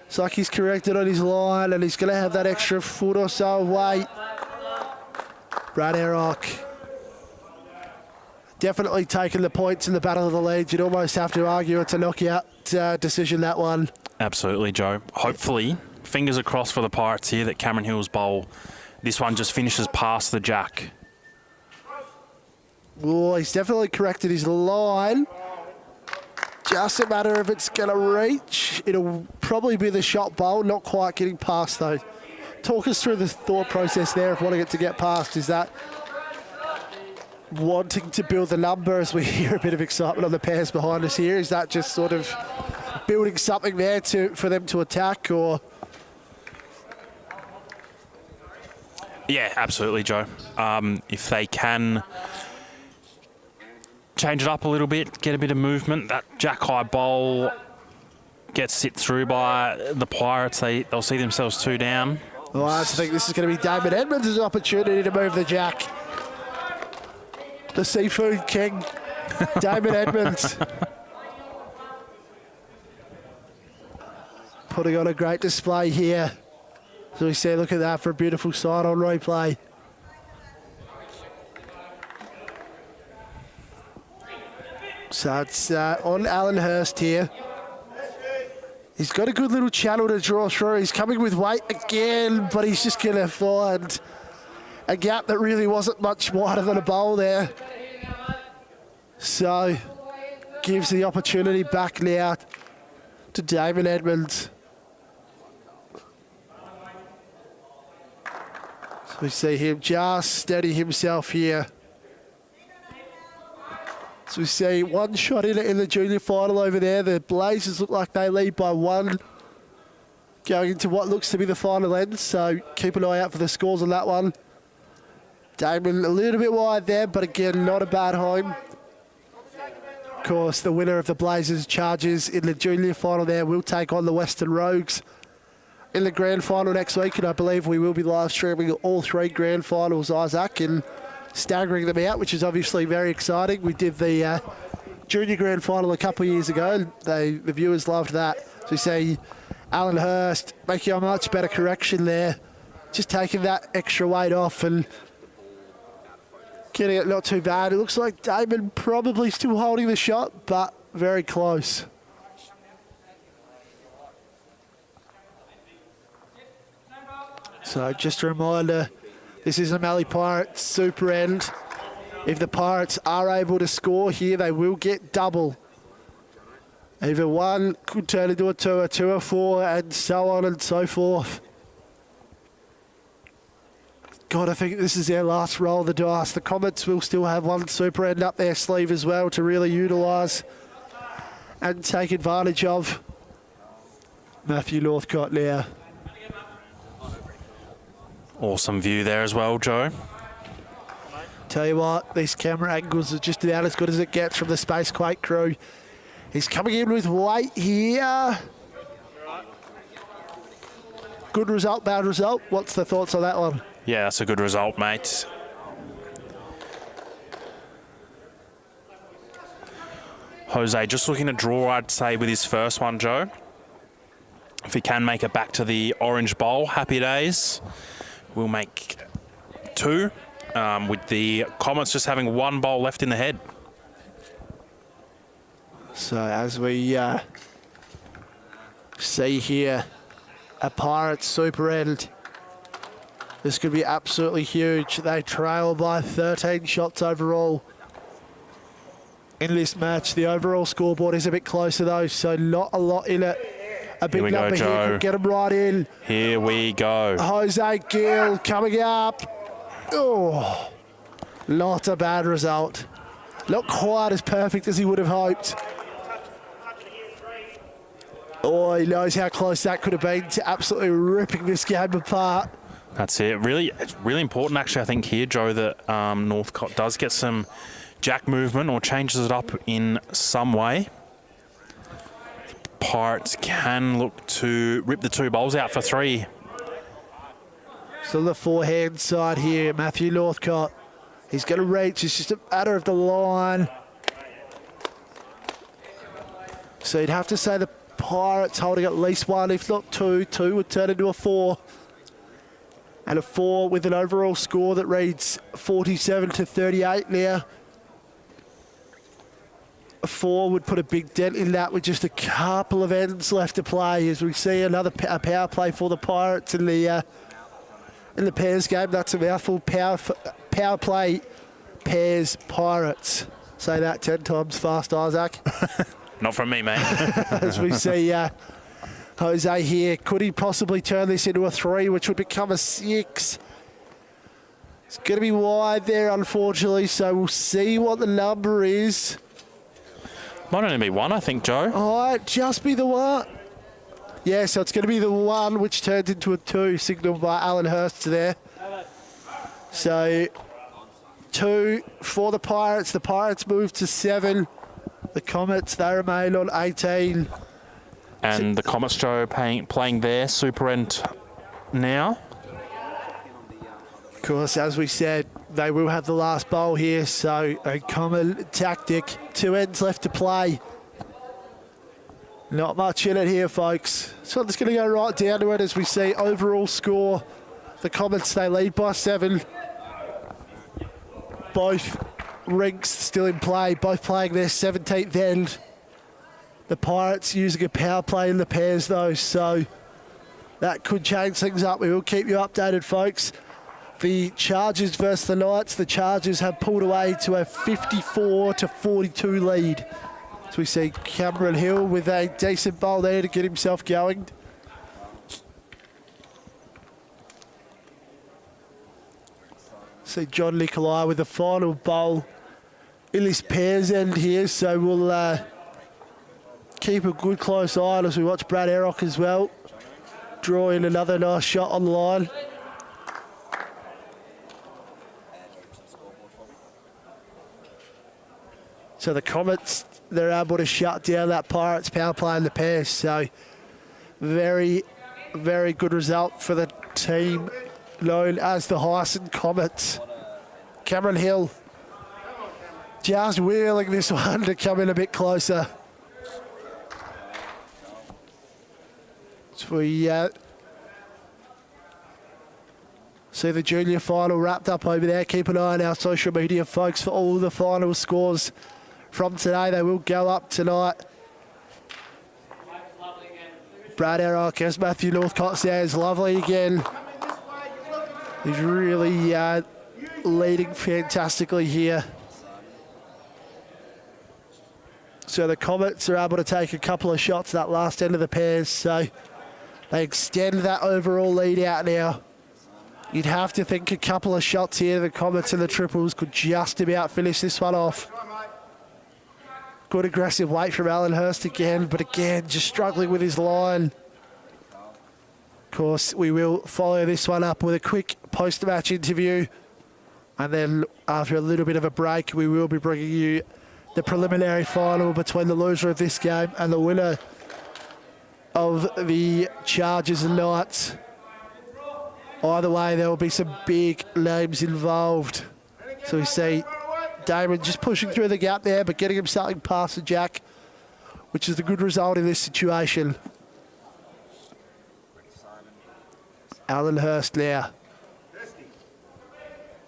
It's like he's corrected on his line and he's going to have that extra foot or so of weight. Brad Errock definitely taking the points in the battle of the leads. You'd almost have to argue it's a knockout decision, that one. Absolutely, Joe. Hopefully, fingers crossed for the Pirates here that Cameron Hill's bowl, this one just finishes past the jack. Oh, he's definitely corrected his line. Just a matter of it's going to reach. It'll probably be the shot bowl, not quite getting past though. Talk us through the thought process there of wanting it to get past. Is that wanting to build the number as we hear a bit of excitement on the pairs behind us here? Is that just sort of building something there for them to attack, or? Yeah, absolutely, Joe. If they can change it up a little bit, get a bit of movement, that jack-high bowl gets sit through by the Pirates, they'll see themselves 2 down. Well, I think this is going to be Damon Edmonds' opportunity to move the jack. The seafood king, Damon Edmonds. Putting on a great display here. So we see, look at that for a beautiful sight on replay. So it's on Alan Hurst here. He's got a good little channel to draw through. He's coming with weight again, but he's just going to find a gap that really wasn't much wider than a bowl there. So gives the opportunity back now to Damon Edmonds. So we see him just steady himself here. So we see one shot in the junior final over there. The Blazers look like they lead by 1 going into what looks to be the final end. So keep an eye out for the scores on that one. Damon a little bit wide there, but again, not a bad home. Of course, the winner of the Blazers Chargers in the junior final there will take on the Western Rogues in the grand final next week. And I believe we will be live streaming all 3 grand finals, Isaac, and staggering them out, which is obviously very exciting. We did the junior grand final a couple of years ago, and the viewers loved that. So we see Alan Hurst making a much better correction there, just taking that extra weight off and getting it not too bad. It looks like Damon probably still holding the shot, but very close. So just a reminder, this is a Mallee Pirates super end. If the Pirates are able to score here, they will get double. Either 1 could turn into a 2, a 2, a 4, and so on and so forth. God, I think this is their last roll of the dice. The Comets will still have 1 super end up their sleeve as well to really utilise and take advantage of. Matthew Northcott now. Awesome view there as well, Joe. Tell you what, these camera angles are just about as good as it gets from the Space Quake crew. He's coming in with weight here. Good result, bad result. What's the thoughts on that one? Yeah, that's a good result, mate. Jose just looking to draw, I'd say, with his first one, Joe. If he can make it back to the orange bowl, happy days. We'll make 2, with the Comets just having 1 bowl left in the head. So as we see here, a Pirates super end. This could be absolutely huge. They trail by 13 shots overall in this match. The overall scoreboard is a bit closer though, so not a lot in it. A big number here could get them right in. Here we go. Jose Gill coming up. Oh, not a bad result. Not quite as perfect as he would have hoped. Oh, he knows how close that could have been to absolutely ripping this game apart. That's it. Really, it's really important, actually, I think here, Joe, that Northcott does get some jack movement or changes it up in some way, Pirates can look to rip the 2 bowls out for 3. So the forehand side here, Matthew Northcott. He's going to reach. It's just a matter of the line. So you'd have to say the Pirates holding at least 1, if not 2. 2 would turn into a 4. And a 4 with an overall score that reads 47-38 now. A 4 would put a big dent in that with just a couple of ends left to play, as we see another power play for the Pirates in the pairs game. That's a mouthful. Power play, pairs, Pirates. Say that 10 times fast, Isaac. Not from me, mate. As we see Jose here. Could he possibly turn this into a 3, which would become a 6? It's going to be wide there, unfortunately, so we'll see what the number is. Might only be 1, I think, Joe. Oh, just be the 1. Yeah, so it's going to be the 1, which turns into a 2, signalled by Alan Hurst there. So 2 for the Pirates. The Pirates move to 7. The Comets, they remain on 18. And the Comets, Joe, playing their super end now. Of course, as we said, they will have the last bowl here, so a common tactic. 2 ends left to play. Not much in it here, folks. So it's going to go right down to it as we see overall score. The Comets, they lead by 7. Both rinks still in play, both playing their 17th end. The Pirates using a power play in the pairs, though, so that could change things up. We will keep you updated, folks. The Chargers versus the Knights. The Chargers have pulled away to a 54-42 lead. So we see Cameron Hill with a decent bowl there to get himself going. See John Nicolai with the final bowl in this pairs end here. So we'll keep a good close eye on as we watch Brad Errock as well. Draw in another nice shot on the line. So the Comets, they're able to shut down that Pirates power play in the pairs. So very, very good result for the team known as the Heysen Comets. Cameron Hill just wheeling this one to come in a bit closer. So we see the junior final wrapped up over there. Keep an eye on our social media, folks, for all the final scores from today. They will go up tonight. Brad Errock, as Matthew Northcott says, lovely again. He's really leading fantastically here. So the Comets are able to take a couple of shots that last end of the pairs, so they extend that overall lead out now. You'd have to think a couple of shots here. The Comets and the triples could just about finish this one off. Good aggressive weight from Alan Hurst again, but again, just struggling with his line. Of course, we will follow this one up with a quick post-match interview. And then after a little bit of a break, we will be bringing you the preliminary final between the loser of this game and the winner of the Chargers and Knights. Either way, there will be some big names involved. So we see Damon just pushing through the gap there, but getting him something past the jack, which is a good result in this situation. Alan Hurst now.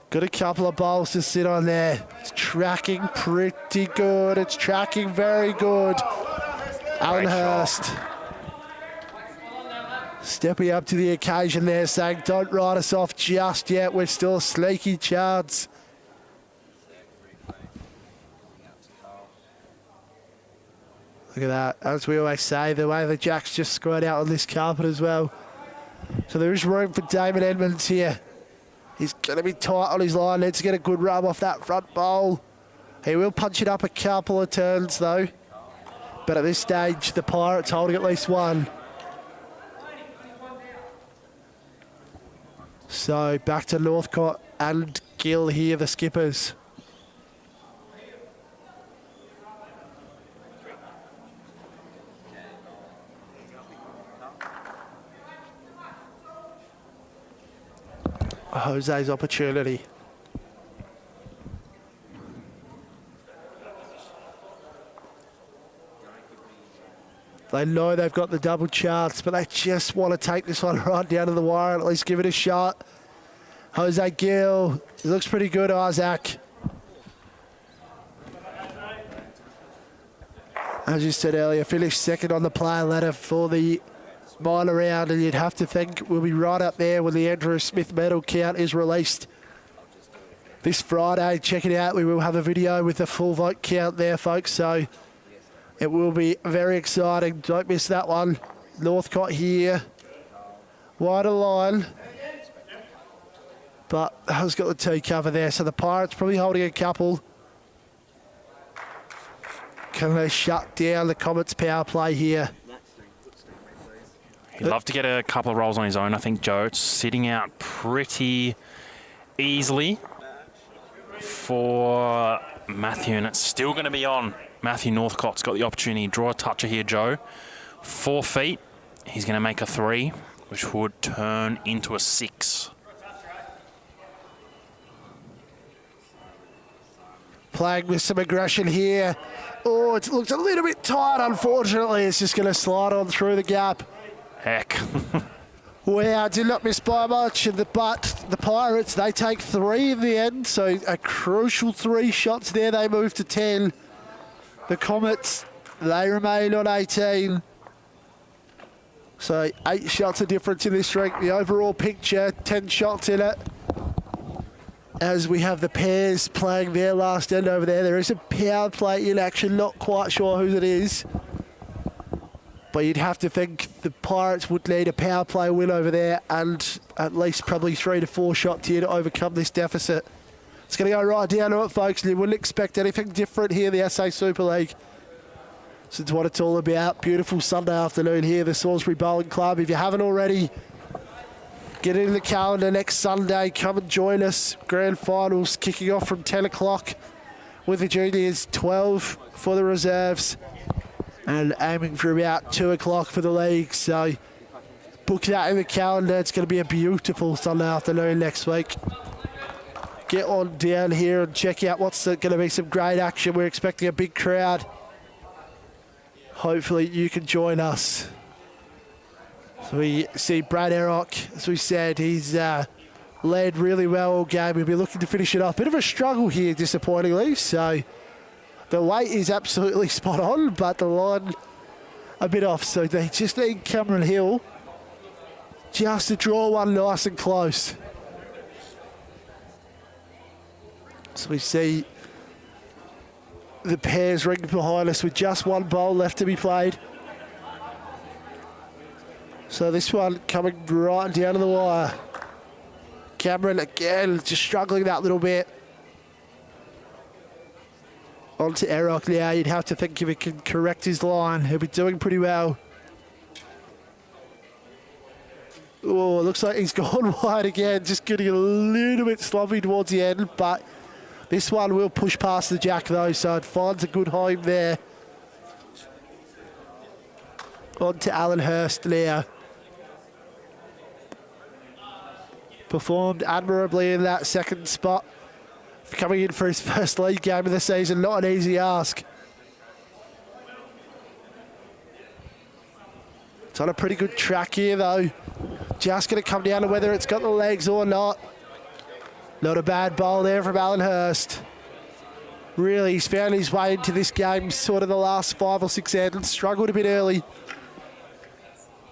Got a couple of bowls to sit on there. It's tracking pretty good. It's tracking very good. Alan Hurst stepping up to the occasion there, saying, don't write us off just yet. We're still a sneaky chance. Look at that. As we always say, the way the jacks just squirt out on this carpet as well. So there is room for Damon Edmonds here. He's going to be tight on his line. Needs to get a good rub off that front bowl. He will punch it up a couple of turns, though. But at this stage, the Pirates holding at least 1. So back to Northcott and Gill here, the skippers. Jose's opportunity. They know they've got the double chance, but they just want to take this one right down to the wire and at least give it a shot. Jose Gill, he looks pretty good, Isaac. As you said earlier, finished second on the player ladder for the minor round, and you'd have to think we'll be right up there when the Andrew Smith medal count is released this Friday. Check it out. We will have a video with the full vote count there, folks, so it will be very exciting. Don't miss that one. Northcott here. Wider line. But has got the two cover there, so the Pirates probably holding a couple. Can they shut down the Comets power play here? He'd love to get a couple of rolls on his own. I think Joe's sitting out pretty easily for Matthew, and it's still going to be on. Matthew Northcott's got the opportunity to draw a toucher here, Joe. 4 feet. He's going to make a 3, which would turn into a 6. Playing with some aggression here. Oh, it looks a little bit tight, unfortunately. It's just going to slide on through the gap. Heck. Wow, did not miss by much. But the Pirates, they take 3 in the end, so a crucial 3 shots there. They move to 10. The Comets, they remain on 18. So 8 shots of difference in this ring. The overall picture, 10 shots in it. As we have the pairs playing their last end over there. There is a power play in action, not quite sure who it is. But you'd have to think the Pirates would need a power play win over there and at least probably 3 to 4 shots here to overcome this deficit. It's going to go right down to it, folks, and you wouldn't expect anything different here in the SA Super League. So it's what it's all about. Beautiful Sunday afternoon here, the Salisbury Bowling Club. If you haven't already, get into the calendar next Sunday. Come and join us. Grand finals kicking off from 10 o'clock with the juniors, 12 for the reserves, and aiming for about 2 o'clock for the league. So book that in the calendar. It's going to be a beautiful Sunday afternoon next week. Get on down here and check out what's going to be some great action. We're expecting a big crowd. Hopefully you can join us. So we see Brad Errock, as we said, he's led really well all game. We'll be looking to finish it off. Bit of a struggle here, disappointingly. So the weight is absolutely spot on, but the line a bit off. So they just need Cameron Hill just to draw one nice and close. So we see the pairs ring behind us with just one bowl left to be played. So this one coming right down to the wire. Cameron again just struggling that little bit. On to Errock now. You'd have to think if he can correct his line, he'll be doing pretty well. Oh, looks like he's gone wide again. Just getting a little bit sloppy towards the end, but this one will push past the jack though, so it finds a good home there. On to Alan Hurst now. Performed admirably in that second spot. Coming in for his first league game of the season, not an easy ask. It's on a pretty good track here though. Just going to come down to whether it's got the legs or not. Not a bad bowl there from Alan Hurst. Really, he's found his way into this game sort of the last 5 or 6 ends. Struggled a bit early,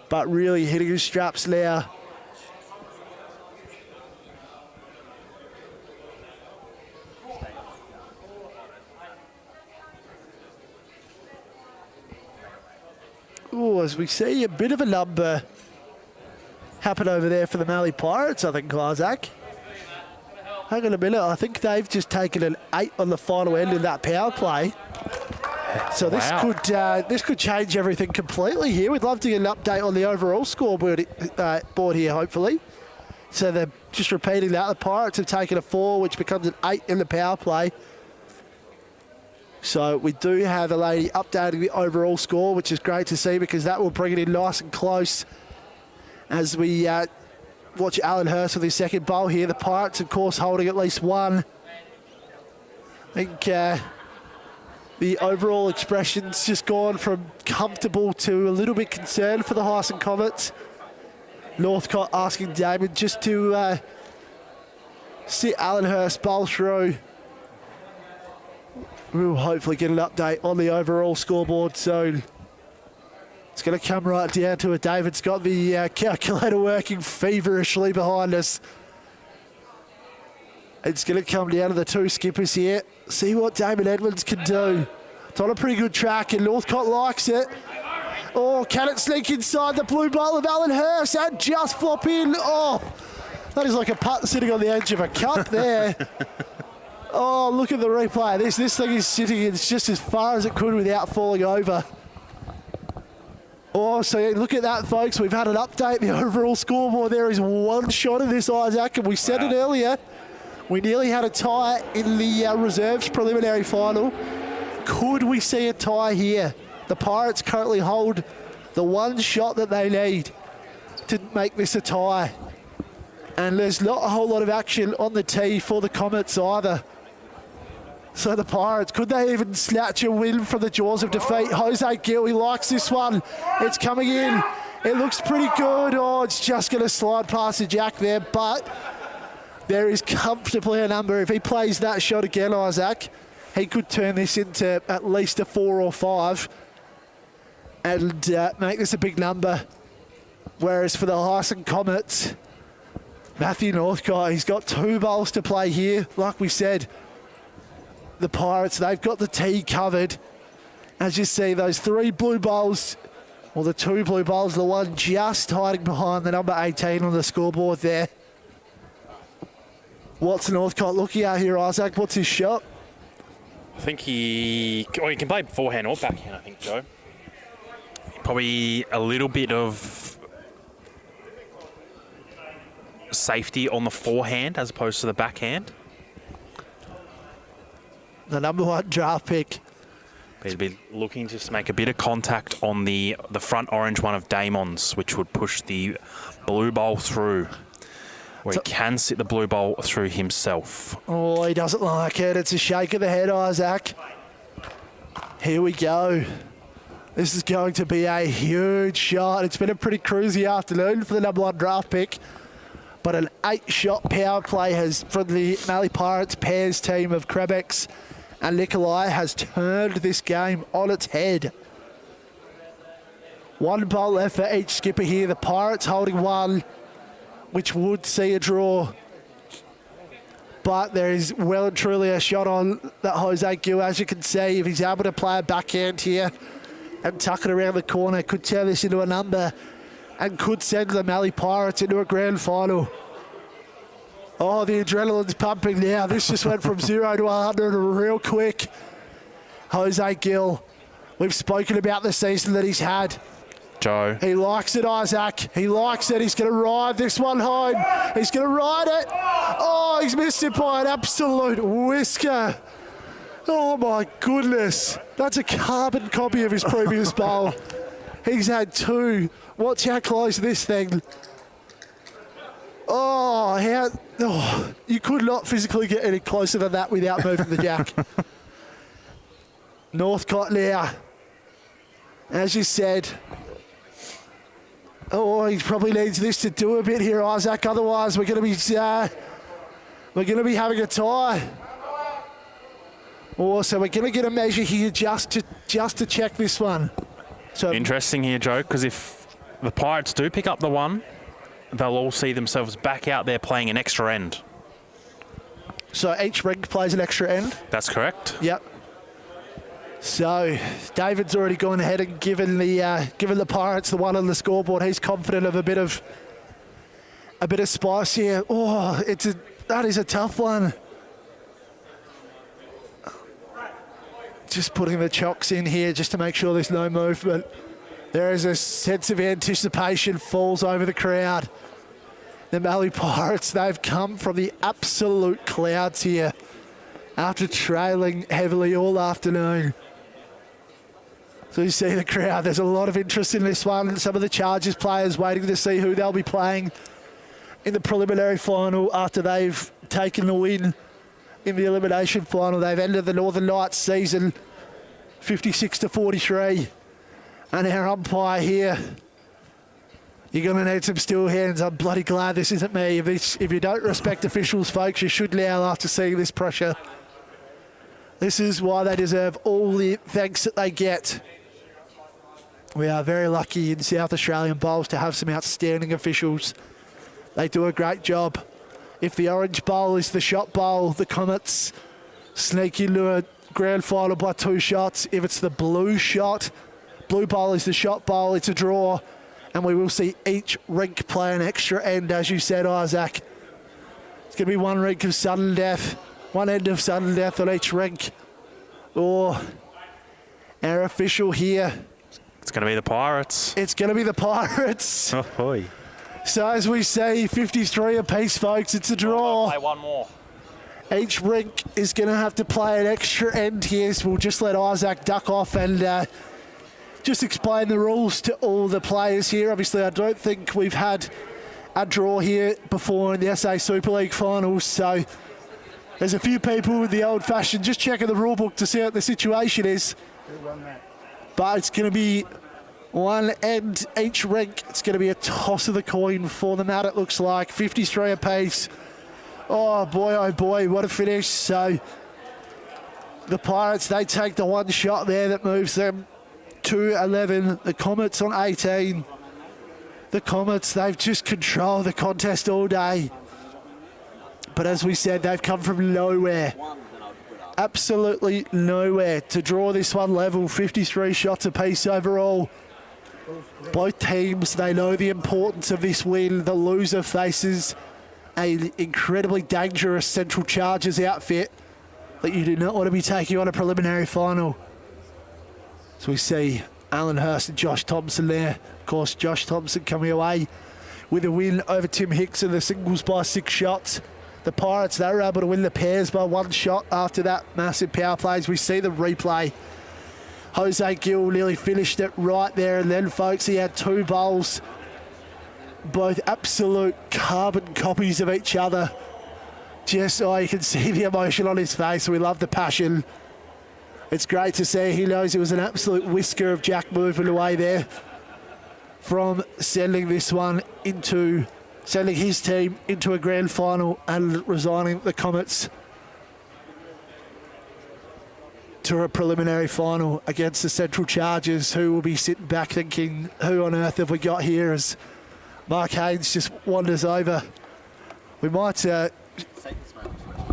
but really hitting his straps now. Oh, as we see a bit of a number happen over there for the Mallee Pirates, I think, Isaac. Hang on a minute, I think they've just taken an 8 on the final end in that power play. So this could change everything completely here. We'd love to get an update on the overall scoreboard board here, hopefully. So they're just repeating that. The Pirates have taken a 4, which becomes an 8 in the power play. So we do have a lady updating the overall score, which is great to see because that will bring it in nice and close as we watch Alan Hurst with his second bowl here. The Pirates, of course, holding at least one. I think the overall expression's just gone from comfortable to a little bit concerned for the Heysen Comets. Northcott asking Damon just to sit Alan Hurst bowl through. We'll hopefully get an update on the overall scoreboard soon. It's going to come right down to it. David's got the calculator working feverishly behind us. It's going to come down to the two skippers here. See what Damon Edmonds can do. It's on a pretty good track, and Northcott likes it. Oh, can it sneak inside the blue bowl of Alan Hurst and just flop in? Oh, that is like a putt sitting on the edge of a cup there. Oh, look at the replay. This thing is sitting, it's just as far as it could without falling over. Oh, so look at that, folks. We've had an update. The overall scoreboard there is one shot of this, Isaac, and we said it earlier. We nearly had a tie in the reserves preliminary final. Could we see a tie here? The Pirates currently hold the one shot that they need to make this a tie. And there's not a whole lot of action on the tee for the Comets either. So the Pirates, could they even snatch a win from the jaws of defeat? Jose Gill, he likes this one. It's coming in. It looks pretty good. Oh, it's just going to slide past the jack there, but there is comfortably a number. If he plays that shot again, Isaac, he could turn this into at least a 4 or 5 and make this a big number. Whereas for the Heysen Comets, Matthew Northcott, he's got 2 bowls to play here. Like we said, the Pirates, they've got the tee covered. As you see, those 3 blue bowls, or the 2 blue bowls, the one just hiding behind the number 18 on the scoreboard there. What's Northcott looking at here, Isaac? What's his shot? I think he can play forehand or backhand, I think, Joe. Probably a little bit of safety on the forehand as opposed to the backhand. The number 1 draft pick. He'd be looking to just make a bit of contact on the front orange one of Damon's, which would push the blue bowl through. Where he can sit the blue bowl through himself. Oh, he doesn't like it. It's a shake of the head, Isaac. Here we go. This is going to be a huge shot. It's been a pretty cruisy afternoon for the number 1 draft pick. But an 8-shot power play has, from the Mallee Pirates pairs team of Krebex and Nikolai, has turned this game on its head. 1 bowl left for each skipper here. The Pirates holding 1, which would see a draw. But there is well and truly a shot on that Jose Gill, as you can see. If he's able to play a backhand here and tuck it around the corner, could turn this into a number and could send the Mallee Pirates into a grand final. Oh, the adrenaline's pumping now. This just went from 0 to 100 real quick. Jose Gill, we've spoken about the season that he's had. Joe. He likes it, Isaac. He likes it. He's going to ride this one home. He's going to ride it. Oh, he's missed it by an absolute whisker. Oh, my goodness. That's a carbon copy of his previous bowl. He's had 2. Watch how close this thing. Oh, you could not physically get any closer than that without moving the jack. Northcott now. As you said, oh, he probably needs this to do a bit here, Isaac. Otherwise, we're going to be having a tie. Oh, so we're going to get a measure here just to check this one. So interesting here, Joe, because if the Pirates do pick up the 1, they'll all see themselves back out there playing an extra end. So each ring plays an extra end? That's correct. Yep. So David's already gone ahead and given the Pirates the 1 on the scoreboard. He's confident of a bit of spice here. Oh, that is a tough one. Just putting the chocks in here just to make sure there's no movement. There is a sense of anticipation falls over the crowd. The Mallee Pirates, they've come from the absolute clouds here after trailing heavily all afternoon. So you see the crowd, there's a lot of interest in this one. Some of the Chargers players waiting to see who they'll be playing in the preliminary final after they've taken the win in the elimination final. They've ended the Northern Knights season 56-43. And our umpire here, you're going to need some still hands. I'm bloody glad this isn't me. If you don't respect officials, folks, you should now after seeing this pressure. This is why they deserve all the thanks that they get. We are very lucky in South Australian Bowls to have some outstanding officials. They do a great job. If the orange bowl is the shot bowl, the Comets sneak into a grand final by 2 shots. If it's the blue bowl is the shot bowl, it's a draw. And we will see each rink play an extra end, as you said, Isaac. It's going to be one rink of sudden death, one end of sudden death on each rink. Or our official here. It's going to be the Pirates. It's going to be the Pirates. Oh, boy. So as we say, 53 apiece, folks. It's a draw. Play one more. Each rink is going to have to play an extra end here, so we'll just let Isaac duck off and just explain the rules to all the players here. Obviously, I don't think we've had a draw here before in the SA Super League finals, so there's a few people with the old-fashioned just checking the rule book to see what the situation is. But it's going to be one end each rink. It's going to be a toss of the coin for the mat, it looks like. 53 apiece. Oh boy, what a finish. So the Pirates, they take the one shot there that moves them to 11. The Comets on 18. The Comets, they've just controlled the contest all day. But as we said, they've come from nowhere. Absolutely nowhere to draw this one level. 53 shots apiece overall. Both teams, they know the importance of this win. The loser faces an incredibly dangerous Central Chargers outfit that you do not want to be taking on a preliminary final. So we see Alan Hurst and Josh Thompson there. Of course, Josh Thompson coming away with a win over Tim Hicks in the singles by 6 shots. The Pirates, they were able to win the pairs by 1 shot after that massive power plays. We see the replay. Jose Gill nearly finished it right there. And then, folks, he had 2 bowls, both absolute carbon copies of each other. Just so you can see the emotion on his face. We love the passion. It's great to see. He knows it was an absolute whisker of Jack moving away there from sending his team into a grand final and resigning the Comets to a preliminary final against the Central Chargers, who will be sitting back thinking, who on earth have we got here, as Mark Haynes just wanders over. We might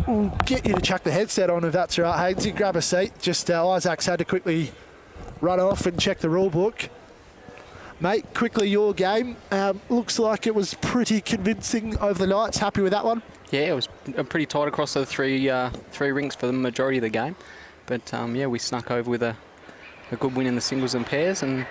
we'll get you to chuck the headset on if that's right, Haynes. You grab a seat. Just Isaac's had to quickly run off and check the rule book. Mate, quickly your game. Looks like it was pretty convincing over the Knights. Happy with that one? Yeah, it was pretty tight across the three rinks for the majority of the game. But yeah, we snuck over with a good win in the singles and pairs, and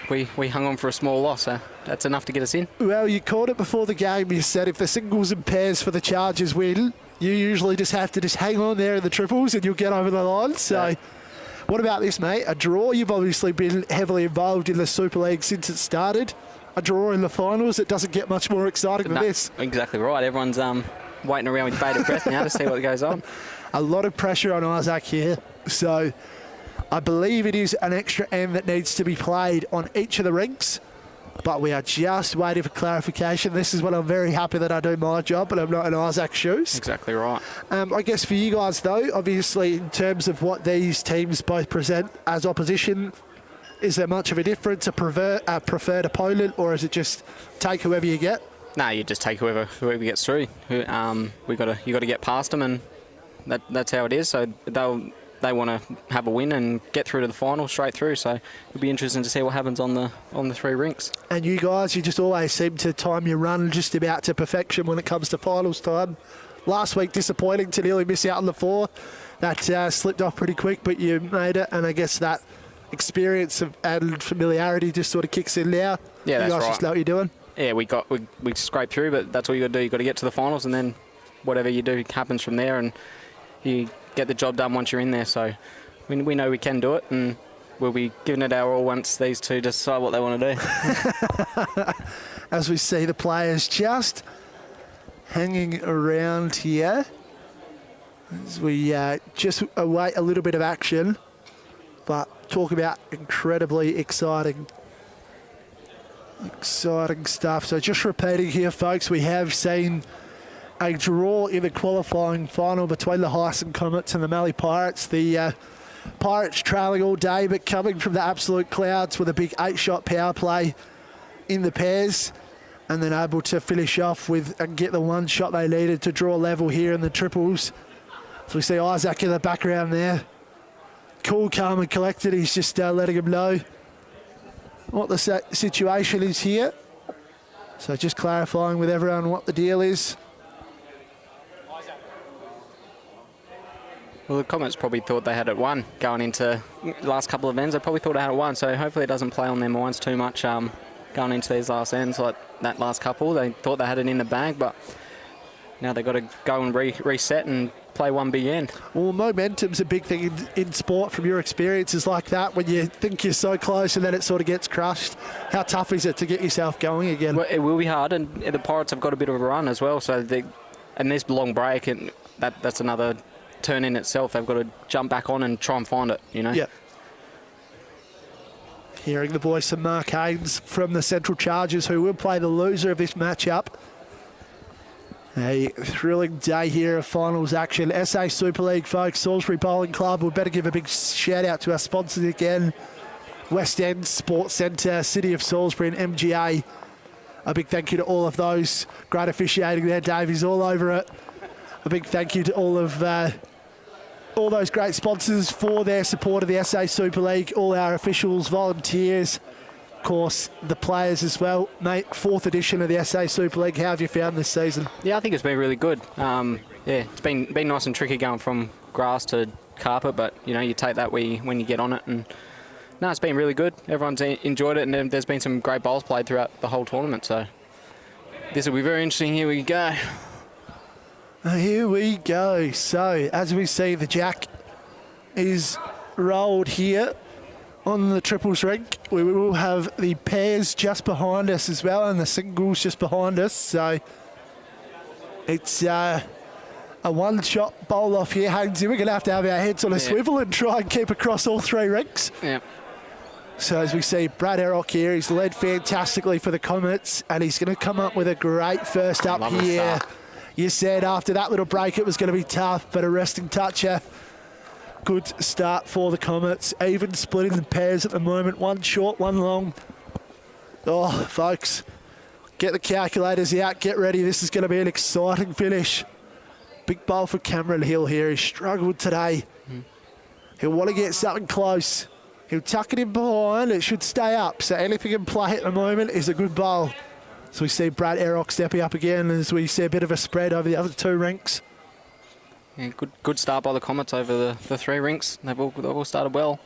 we hung on for a small loss. So that's enough to get us in. Well, you called it before the game. You said if the singles and pairs for the Chargers win, you usually just have to hang on there in the triples and you'll get over the line. So yeah. What about this, mate? A draw? You've obviously been heavily involved in the Super League since it started. A draw in the finals, it doesn't get much more exciting than this. Exactly right. Everyone's waiting around with bated breath now to see what goes on. A lot of pressure on Isaac here. So I believe it is an extra end that needs to be played on each of the rinks. But we are just waiting for clarification. This is when I'm very happy that I do my job, but I'm not in Isaac's shoes. Exactly right. I guess for you guys, though, obviously in terms of what these teams both present as opposition, is there much of a difference, a preferred opponent, or is it just take whoever you get? No, you just take whoever gets through. You got to get past them, and that's how it is. So they want to have a win and get through to the final straight through. So it'll be interesting to see what happens on the 3 rinks. And you guys, you just always seem to time your run just about to perfection when it comes to finals time. Last week, disappointing to nearly miss out on the 4. That slipped off pretty quick, but you made it. And I guess that experience and familiarity just sort of kicks in now. Yeah, that's right. You guys just know what you're doing. Yeah, we scraped through, but that's all you got to do. You got to get to the finals, and then whatever you do happens from there, and you get the job done once you're in there. So we know we can do it, and we'll be giving it our all once these two decide what they want to do. As we see the players just hanging around here as we just await a little bit of action. But talk about incredibly exciting stuff. So just repeating here, folks, we have seen a draw in the qualifying final between the Heysen Comets and the Mallee Pirates. The Pirates trailing all day, but coming from the absolute clouds with a big 8-shot power play in the pairs, and then able to finish off with and get the one shot they needed to draw level here in the triples. So we see Isaac in the background there. Cool, calm and collected. He's just letting him know what the situation is here. So just clarifying with everyone what the deal is. Well, the Comets probably thought they had it won going into the last couple of ends. They probably thought they had it won, so hopefully it doesn't play on their minds too much going into these last ends like that last couple. They thought they had it in the bag, but now they've got to go and reset and play one big end. Well, momentum's a big thing in sport from your experiences like that, when you think you're so close and then it sort of gets crushed. How tough is it to get yourself going again? Well, it will be hard, and the Pirates have got a bit of a run as well, so and this long break, and that's another turn in itself. They've got to jump back on and try and find it, you know? Yeah. Hearing the voice of Mark Haynes from the Central Chargers, who will play the loser of this matchup. A thrilling day here of finals action. SA Super League, folks. Salisbury Bowling Club. We better give a big shout out to our sponsors again. West End Sports Centre, City of Salisbury and MGA. A big thank you to all of those. Great officiating there, Dave. He's all over it. A big thank you to all those great sponsors for their support of the SA Super League, all our officials, volunteers, of course, the players as well. Mate, 4th edition of the SA Super League. How have you found this season? Yeah, I think it's been really good. It's been nice and tricky going from grass to carpet, but, you know, you take that when you get on it. And no, it's been really good. Everyone's enjoyed it, and there's been some great bowls played throughout the whole tournament. So this will be very interesting. Here we go. Here we go. So, as we see, the jack is rolled here on the triples rink. We will have the pairs just behind us as well, and the singles just behind us. So, it's a one-shot bowl off here, Hainsey. We're going to have our heads on a swivel and try and keep across all 3 rinks. Yeah. So, as we see, Brad Erock here, he's led fantastically for the Comets, and he's going to come up with a great first up here. You said after that little break it was going to be tough, but a resting toucher. Good start for the Comets. Even splitting the pairs at the moment. One short, one long. Oh, folks, get the calculators out. Get ready. This is going to be an exciting finish. Big bowl for Cameron Hill here. He struggled today. He'll want to get something close. He'll tuck it in behind. It should stay up. So anything in play at the moment is a good bowl. So we see Brad Erock stepping up again as we see a bit of a spread over the other 2 rinks. Yeah, good start by the Comets over the 3 rinks. They've all started well.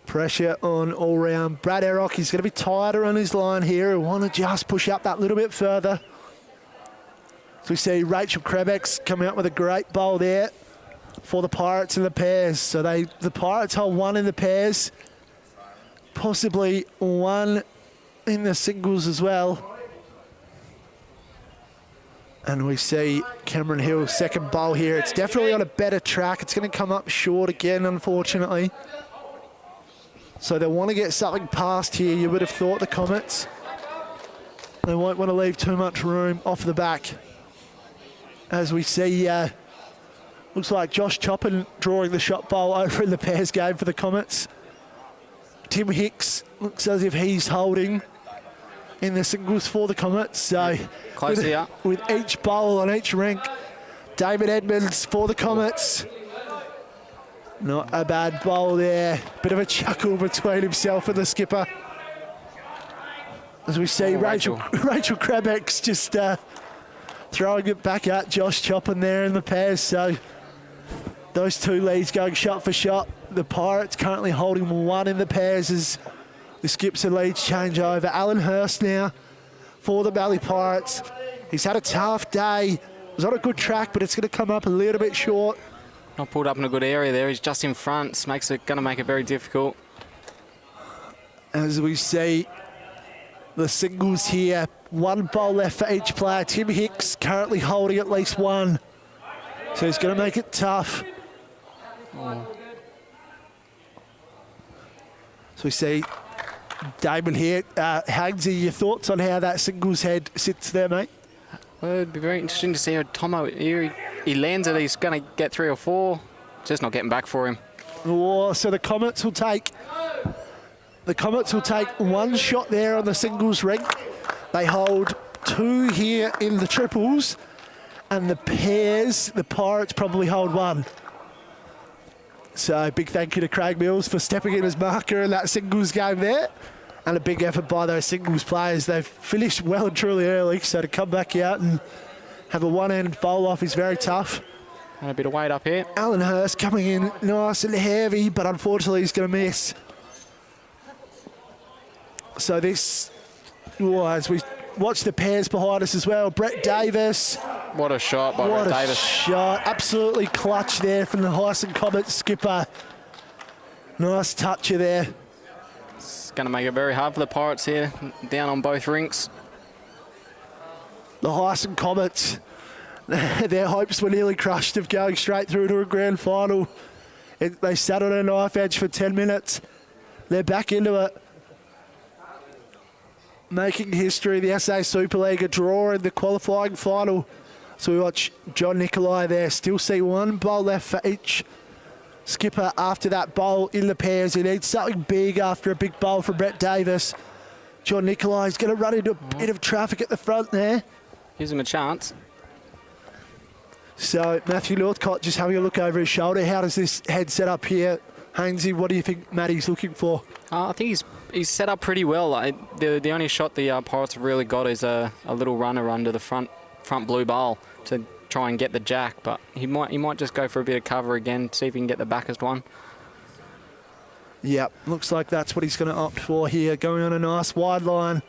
Pressure on all round. Brad Erock, he's going to be tighter on his line here. He'll want to just push up that little bit further. So we see Rachel Krebex coming up with a great bowl there for the Pirates and the pairs. So the Pirates hold 1 in the pairs. Possibly 1 in the singles as well. And we see Cameron Hill's second bowl here. It's definitely on a better track. It's going to come up short again, unfortunately. So they want to get something past here. You would have thought the Comets. They won't want to leave too much room off the back. As we see, looks like Josh Choppin drawing the shot bowl over in the pairs game for the Comets. Tim Hicks looks as if he's holding in the singles for the Comets. So with each bowl on each rink, David Edmonds for the Comets. Not a bad bowl there. Bit of a chuckle between himself and the skipper. As we see Rachel Krebex just throwing it back at Josh Choppin there in the pairs. So those 2 leads going shot for shot. The Pirates currently holding 1 in the pairs as the skips and leads change over. Alan Hurst now for the Mallee Pirates. He's had a tough day. It was on a good track, but it's going to come up a little bit short. Not pulled up in a good area there. He's just in front. Going to make it very difficult. As we see the singles here. One bowl left for each player. Tim Hicks currently holding at least one. So he's going to make it tough. So we see Damon here. Hagsy, your thoughts on how that singles head sits there, mate? Well, it'd be very interesting to see how Tomo, he lands it. He's going to get 3 or 4. Just not getting back for him. Oh, so the Comets will take one shot there on the singles ring. They hold 2 here in the triples, and the pairs, the Pirates probably hold 1. So big thank you to Craig Mills for stepping in as marker in that singles game there. And a big effort by those singles players. They've finished well and truly early, so to come back out and have a one-end bowl off is very tough. And a bit of weight up here. Alan Hurst coming in nice and heavy, but unfortunately he's going to miss. So this, as we watch the pairs behind us as well, Brett Davis. What a shot by Brett Davis. What a shot. Absolutely clutch there from the Heysen Comets skipper. Nice toucher there. It's going to make it very hard for the Pirates here, down on both rinks. The Heysen Comets, their hopes were nearly crushed of going straight through to a grand final. They sat on a knife edge for 10 minutes. They're back into it. Making history, the SA Super League, a draw in the qualifying final. So we watch John Nicolai there. Still see one bowl left for each skipper after that bowl in the pairs. He needs something big after a big bowl from Brett Davis. John Nicolai is going to run into a bit of traffic at the front there. Gives him a chance. So Matthew Northcott just having a look over his shoulder. How does this head set up here? Hainsey, what do you think Matty's looking for? I think he's set up pretty well. The only shot the Pirates have really got is a little runner under the front blue bowl to try and get the jack, but he might just go for a bit of cover again, see if he can get the backest one. Yep, looks like that's what he's going to opt for here, going on a nice wide line.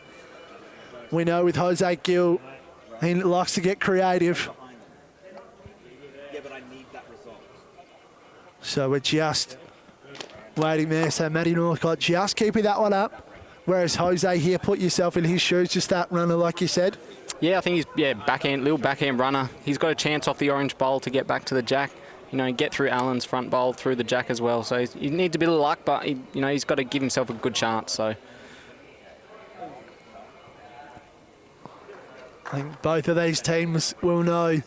We know with Jose Gill, he likes to get creative. So we're just waiting there. So Matty Northcott just keeping that one up. Whereas Jose here, put yourself in his shoes, just that runner like you said. Yeah, I think he's little backhand runner. He's got a chance off the orange bowl to get back to the jack. Get through Allen's front bowl through the jack as well. So he needs a bit of luck, but he's got to give himself a good chance. So I think both of these teams will know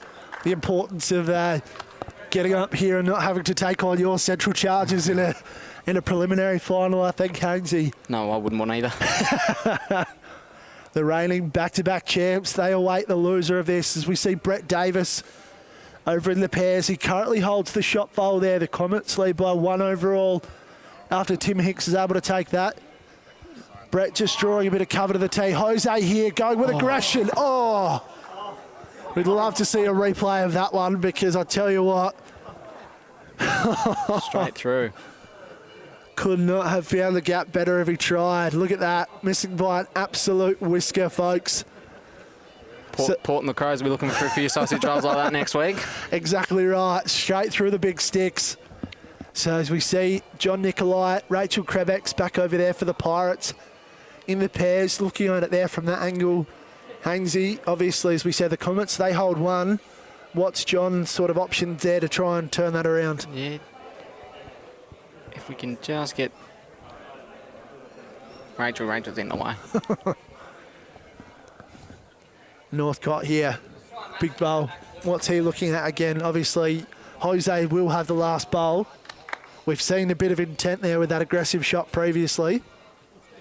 the importance of getting up here and not having to take on your Central Chargers in a preliminary final. I think Hainsey. No, I wouldn't want either. The reigning back-to-back champs, they await the loser of this as we see Brett Davis over in the pairs. He currently holds the shot bowl there. The Comets lead by 1 overall after Tim Hicks is able to take that. Brett just drawing a bit of cover to the tee. Jose here going with aggression. Oh, we'd love to see a replay of that one because I tell you what. Straight through. Could not have found the gap better if he tried. Look at that. Missing by an absolute whisker, folks. Port and the Crows will be looking for a few sausage rolls like that next week. Exactly right. Straight through the big sticks. So as we see John Nicolai, Rachel Krebex back over there for the Pirates in the pairs, looking at it there from that angle. Hainsey, obviously, as we said, the Comets, they hold 1. What's John's sort of options there to try and turn that around? Yeah. If we can just get Rachel's in the way. Northcott here, big bowl. What's he looking at again? Obviously, Jose will have the last bowl. We've seen a bit of intent there with that aggressive shot previously.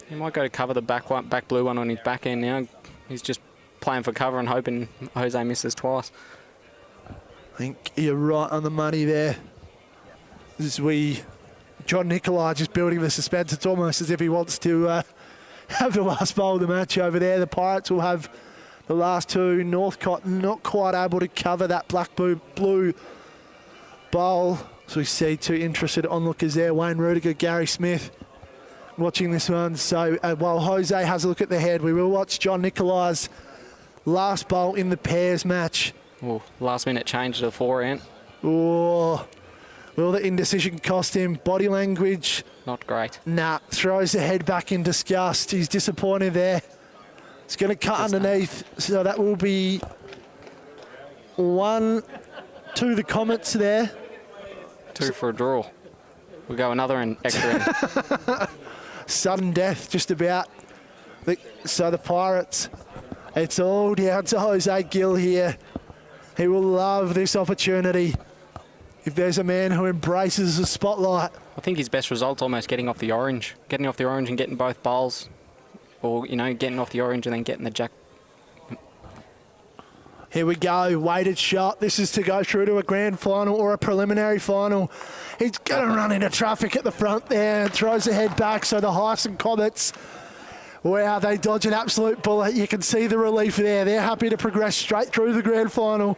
He might go to cover the back blue one on his back end now. He's just playing for cover and hoping Jose misses twice. I think you're right on the money there. John Nicolai just building the suspense. It's almost as if he wants to have the last bowl of the match over there. The Pirates will have the last 2. Northcott not quite able to cover that black blue bowl. So we see 2 interested onlookers there. Wayne Rudiger, Gary Smith watching this one. So while Jose has a look at the head, we will watch John Nicolai's last bowl in the pairs match. Oh, last minute change to the forehand. Oh, will the indecision cost him? Body language? Not great. Nah, throws the head back in disgust. He's disappointed there. It's going to cut underneath, so that will be 1 to the Comets there. 2 for a draw. We'll go another in extra. Sudden death just about. So the Pirates, it's all down to Jose Gill here. He will love this opportunity. If there's a man who embraces the spotlight. I think his best result's almost getting off the orange. Getting off the orange and getting both bowls. Or, getting off the orange and then getting the jack. Here we go, weighted shot. This is to go through to a grand final or a preliminary final. He's going to run into traffic at the front there and throws the head back. So the Heysen Comets, wow, they dodge an absolute bullet. You can see the relief there. They're happy to progress straight through the grand final.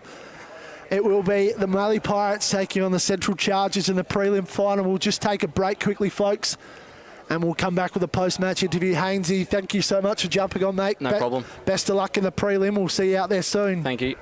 It will be the Mallee Pirates taking on the Central Chargers in the prelim final. We'll just take a break quickly, folks, and we'll come back with a post-match interview. Hainsey, thank you so much for jumping on, mate. No problem. Best of luck in the prelim. We'll see you out there soon. Thank you.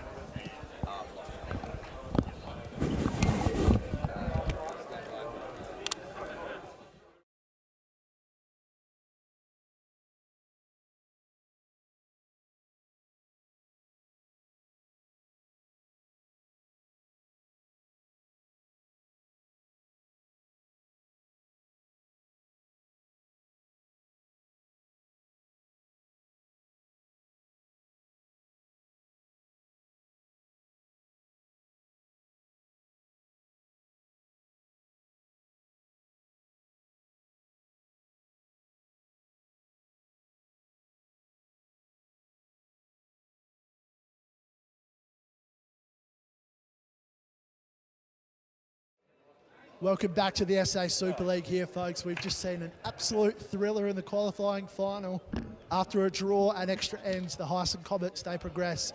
Welcome back to the SA Super League here, folks. We've just seen an absolute thriller in the qualifying final. After a draw and extra ends, the Heysen Comets, they progress.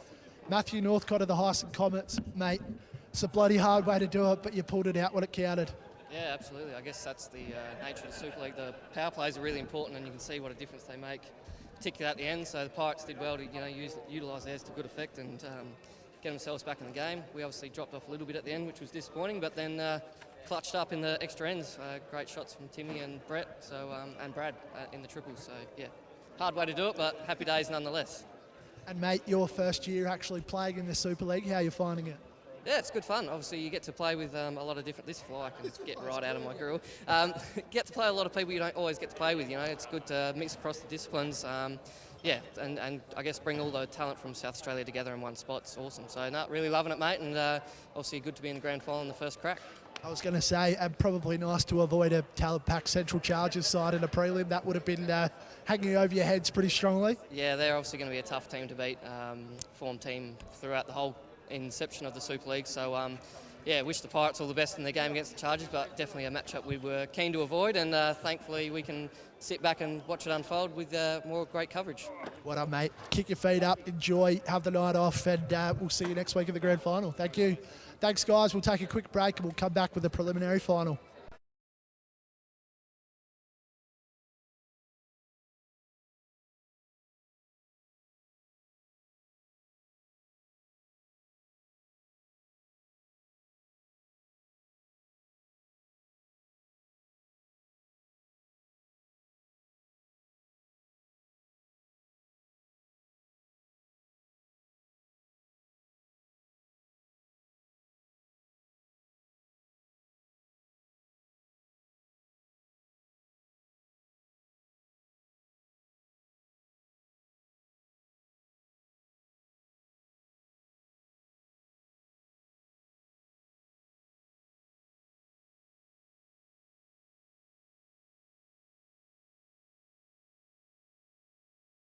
Matthew Northcott of the Heysen Comets, mate, it's a bloody hard way to do it, but you pulled it out when it counted. Yeah, absolutely. I guess that's the nature of the Super League. The power plays are really important, and you can see what a difference they make, particularly at the end. So the Pirates did well to utilise theirs to good effect and get themselves back in the game. We obviously dropped off a little bit at the end, which was disappointing, but then clutched up in the extra ends. Great shots from Timmy and Brett, and Brad in the triples. So yeah, hard way to do it, but happy days nonetheless. And mate, your first year actually playing in the Super League, how are you finding it? Yeah, it's good fun. Obviously, you get to play with a lot of different. This fly can get right out of my grill. Get to play a lot of people you don't always get to play with. It's good to mix across the disciplines. Yeah, and I guess bring all the talent from South Australia together in one spot. It's awesome. So, really loving it, mate. And obviously, good to be in the grand final in the first crack. I was going to say, and probably nice to avoid a talent-packed Central Chargers side in a prelim. That would have been hanging over your heads pretty strongly. Yeah, they're obviously going to be a tough team to beat, form team throughout the whole inception of the Super League. So, yeah, wish the Pirates all the best in their game against the Chargers, but definitely a matchup we were keen to avoid, and thankfully we can sit back and watch it unfold with more great coverage. What up, mate? Kick your feet up, enjoy, have the night off, and we'll see you next week in the grand final. Thank you. Thanks, guys. We'll take a quick break and we'll come back with the preliminary final.